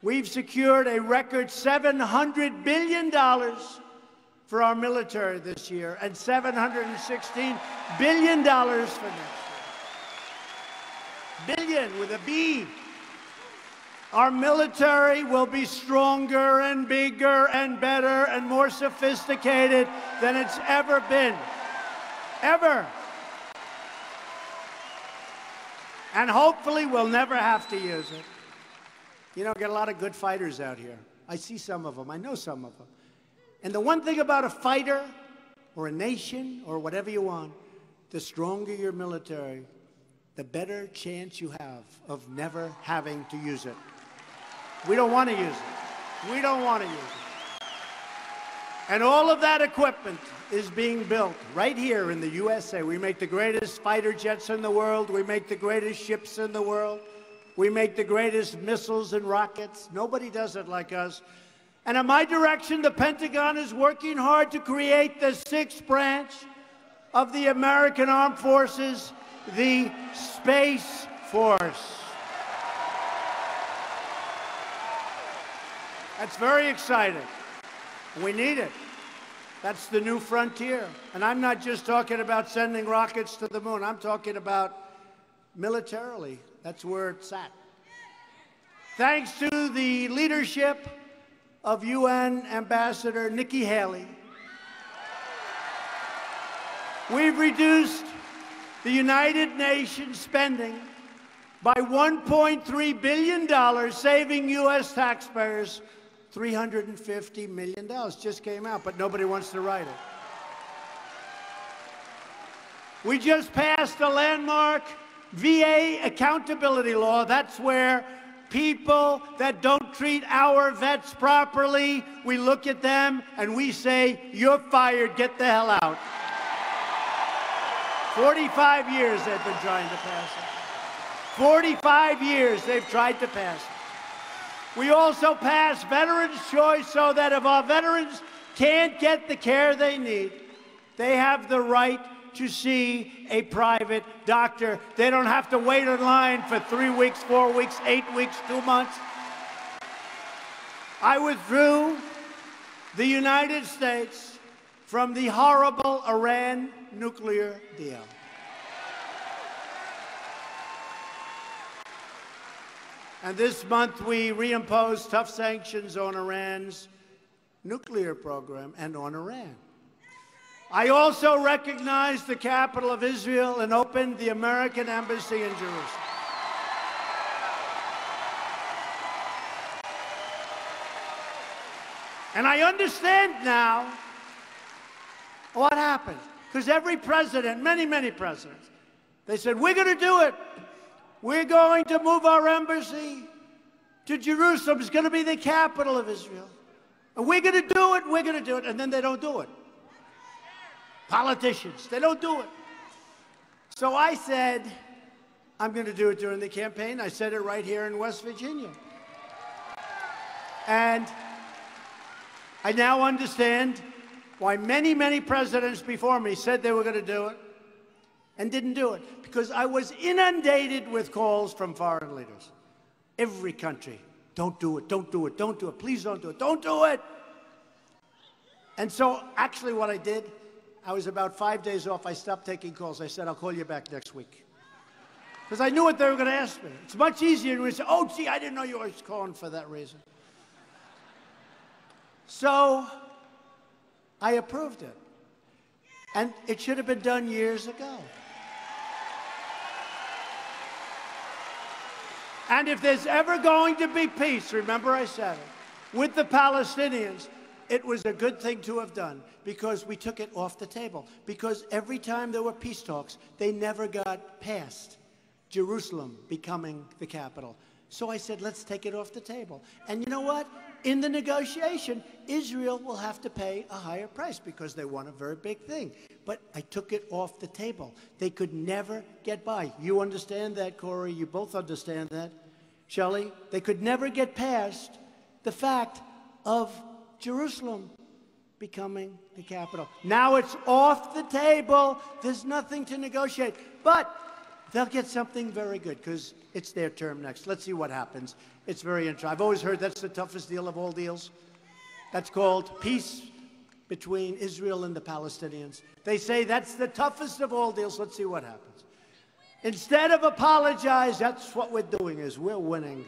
[SPEAKER 4] We've secured a record $700 billion for our military this year and $716 billion for next year. Billion with a B. Our military will be stronger and bigger and better and more sophisticated than it's ever been. Ever. And hopefully we'll never have to use it. You know, get a lot of good fighters out here. I see some of them. I know some of them. And the one thing about a fighter or a nation or whatever you want, the stronger your military, the better chance you have of never having to use it. We don't want to use it. We don't want to use it. And all of that equipment is being built right here in the USA. We make the greatest fighter jets in the world. We make the greatest ships in the world. We make the greatest missiles and rockets. Nobody does it like us. And in my direction, the Pentagon is working hard to create the sixth branch of the American Armed Forces, the Space Force. That's very exciting. We need it. That's the new frontier. And I'm not just talking about sending rockets to the moon. I'm talking about militarily. That's where it's at. Thanks to the leadership of UN Ambassador Nikki Haley, we've reduced the United Nations spending by $1.3 billion, saving U.S. taxpayers $350 million. Just came out, but nobody wants to write it. We just passed a landmark VA accountability law. That's where people that don't treat our vets properly, we look at them and we say, you're fired, get the hell out. 45 years they've been trying to pass it. 45 years they've tried to pass it. We also passed Veterans' Choice so that if our veterans can't get the care they need, they have the right to see a private doctor. They don't have to wait in line for 3 weeks, 4 weeks, 8 weeks, 2 months. I withdrew the United States from the horrible Iran nuclear deal. And this month we reimposed tough sanctions on Iran's nuclear program and on Iran. I also recognized the capital of Israel and opened the American embassy in Jerusalem. And I understand now what happened. Because every president, many presidents, they said, we're going to do it. We're going to move our embassy to Jerusalem. It's going to be the capital of Israel. And we're going to do it, we're going to do it. And then they don't do it. Politicians, they don't do it. So I said, I'm going to do it during the campaign. I said it right here in West Virginia. And I now understand why many presidents before me said they were going to do it and didn't do it. Because I was inundated with calls from foreign leaders. Every country, don't do it, don't do it, don't do it, please don't do it, don't do it. And so actually what I did, I was about 5 days off. I stopped taking calls. I said, I'll call you back next week. Because I knew what they were going to ask me. It's much easier to say, oh, gee, I didn't know you were calling for that reason. So I approved it. And it should have been done years ago. And if there's ever going to be peace, remember I said it, with the Palestinians, it was a good thing to have done because we took it off the table. Because every time there were peace talks, they never got past Jerusalem becoming the capital. So I said, let's take it off the table. And you know what? In the negotiation, Israel will have to pay a higher price because they want a very big thing. But I took it off the table. They could never get by. You understand that, Corey? You both understand that, Shelley? They could never get past the fact of Jerusalem becoming the capital. Now it's off the table. There's nothing to negotiate. But they'll get something very good because it's their term next. Let's see what happens. It's very interesting. I've always heard that's the toughest deal of all deals. That's called peace between Israel and the Palestinians. They say that's the toughest of all deals. Let's see what happens. Instead of apologize, that's what we're doing is we're winning.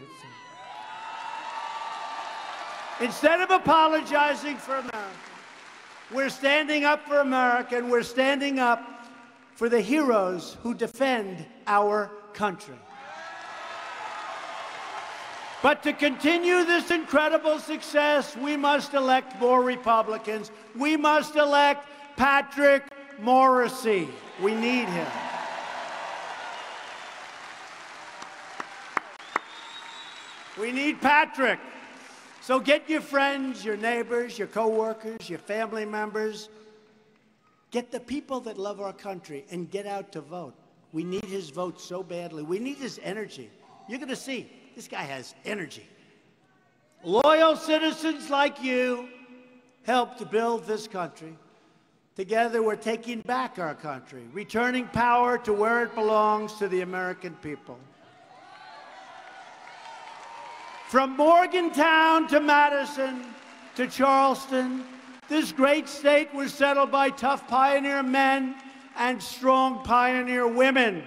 [SPEAKER 4] Instead of apologizing for America, we're standing up for America, and we're standing up for the heroes who defend our country. But to continue this incredible success, we must elect more Republicans. We must elect Patrick Morrisey. We need him. We need Patrick. So get your friends, your neighbors, your coworkers, your family members. Get the people that love our country and get out to vote. We need his vote so badly. We need his energy. You're going to see, this guy has energy. Loyal citizens like you helped build this country. Together, we're taking back our country, returning power to where it belongs, to the American people. From Morgantown to Madison to Charleston, this great state was settled by tough pioneer men and strong pioneer women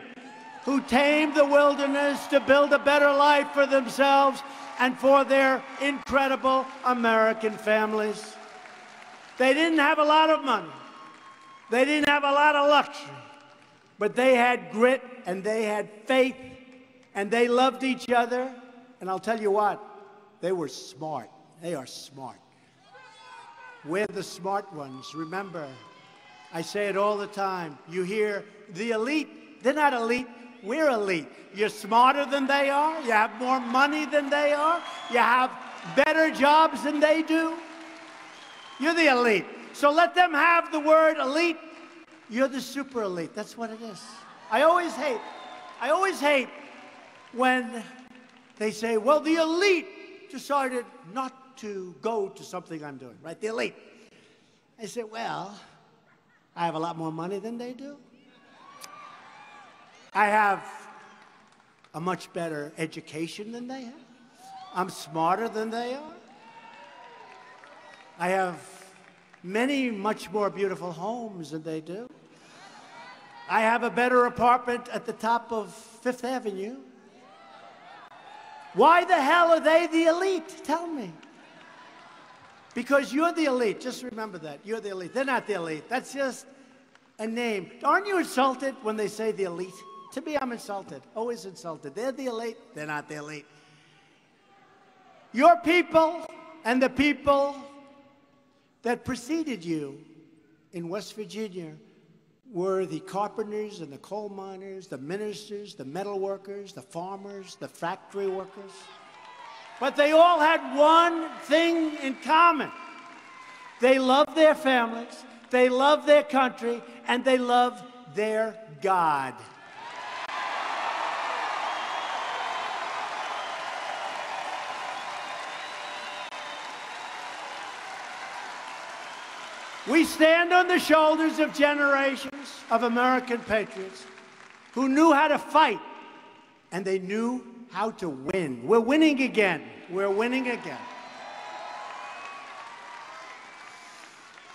[SPEAKER 4] who tamed the wilderness to build a better life for themselves and for their incredible American families. They didn't have a lot of money. They didn't have a lot of luxury, but they had grit and they had faith and they loved each other. And I'll tell you what, they were smart. They are smart. We're the smart ones. Remember, I say it all the time. You hear the elite. They're not elite. We're elite. You're smarter than they are. You have more money than they are. You have better jobs than they do. You're the elite. So let them have the word elite. You're the super elite. That's what it is. I always hate when they say, well, the elite decided not to go to something I'm doing, right? The elite. I said, well, I have a lot more money than they do. I have a much better education than they have. I'm smarter than they are. I have many much more beautiful homes than they do. I have a better apartment at the top of Fifth Avenue. Why the hell are they the elite? Tell me. Because you're the elite. Just remember that. You're the elite. They're not the elite. That's just a name. Aren't you insulted when they say the elite? To me, I'm insulted. Always insulted. They're the elite. They're not the elite. Your people and the people that preceded you in West Virginia were the carpenters and the coal miners, the ministers, the metal workers, the farmers, the factory workers. But they all had one thing in common. They loved their families, they loved their country, and they loved their God. We stand on the shoulders of generations of American patriots who knew how to fight, and they knew how to win. We're winning again. We're winning again.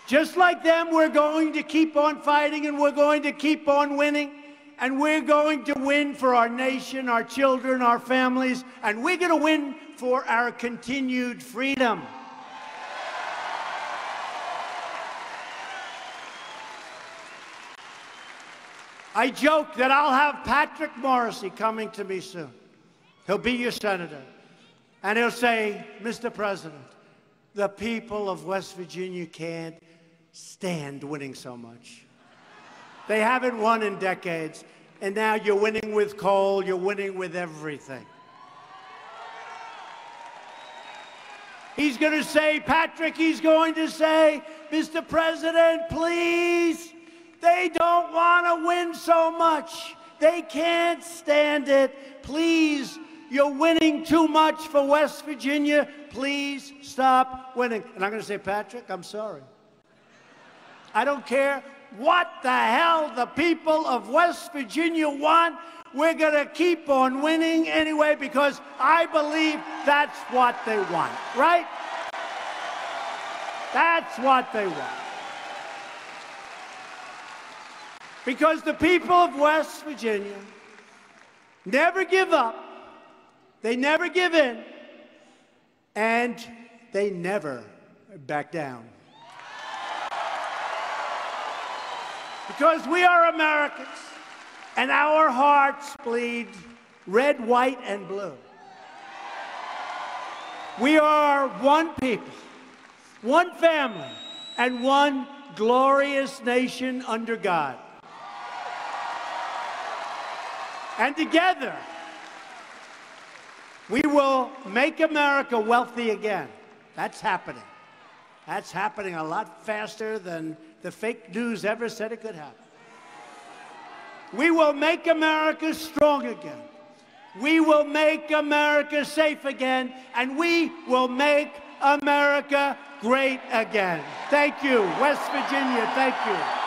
[SPEAKER 4] Just like them, we're going to keep on fighting, and we're going to keep on winning, and we're going to win for our nation, our children, our families, and we're going to win for our continued freedom. I joke that I'll have Patrick Morrissey coming to me soon. He'll be your senator. And he'll say, Mr. President, the people of West Virginia can't stand winning so much. They haven't won in decades, and now you're winning with coal, you're winning with everything. He's going to say, Patrick, he's going to say, Mr. President, please. They don't want to win so much. They can't stand it. Please, you're winning too much for West Virginia. Please stop winning. And I'm going to say, Patrick, I'm sorry. I don't care what the hell the people of West Virginia want. We're going to keep on winning anyway because I believe that's what they want, right? That's what they want. Because the people of West Virginia never give up, they never give in, and they never back down. Because we are Americans, and our hearts bleed red, white, and blue. We are one people, one family, and one glorious nation under God. And together, we will make America wealthy again. That's happening. That's happening a lot faster than the fake news ever said it could happen. We will make America strong again. We will make America safe again. And we will make America great again. Thank you, West Virginia. Thank you.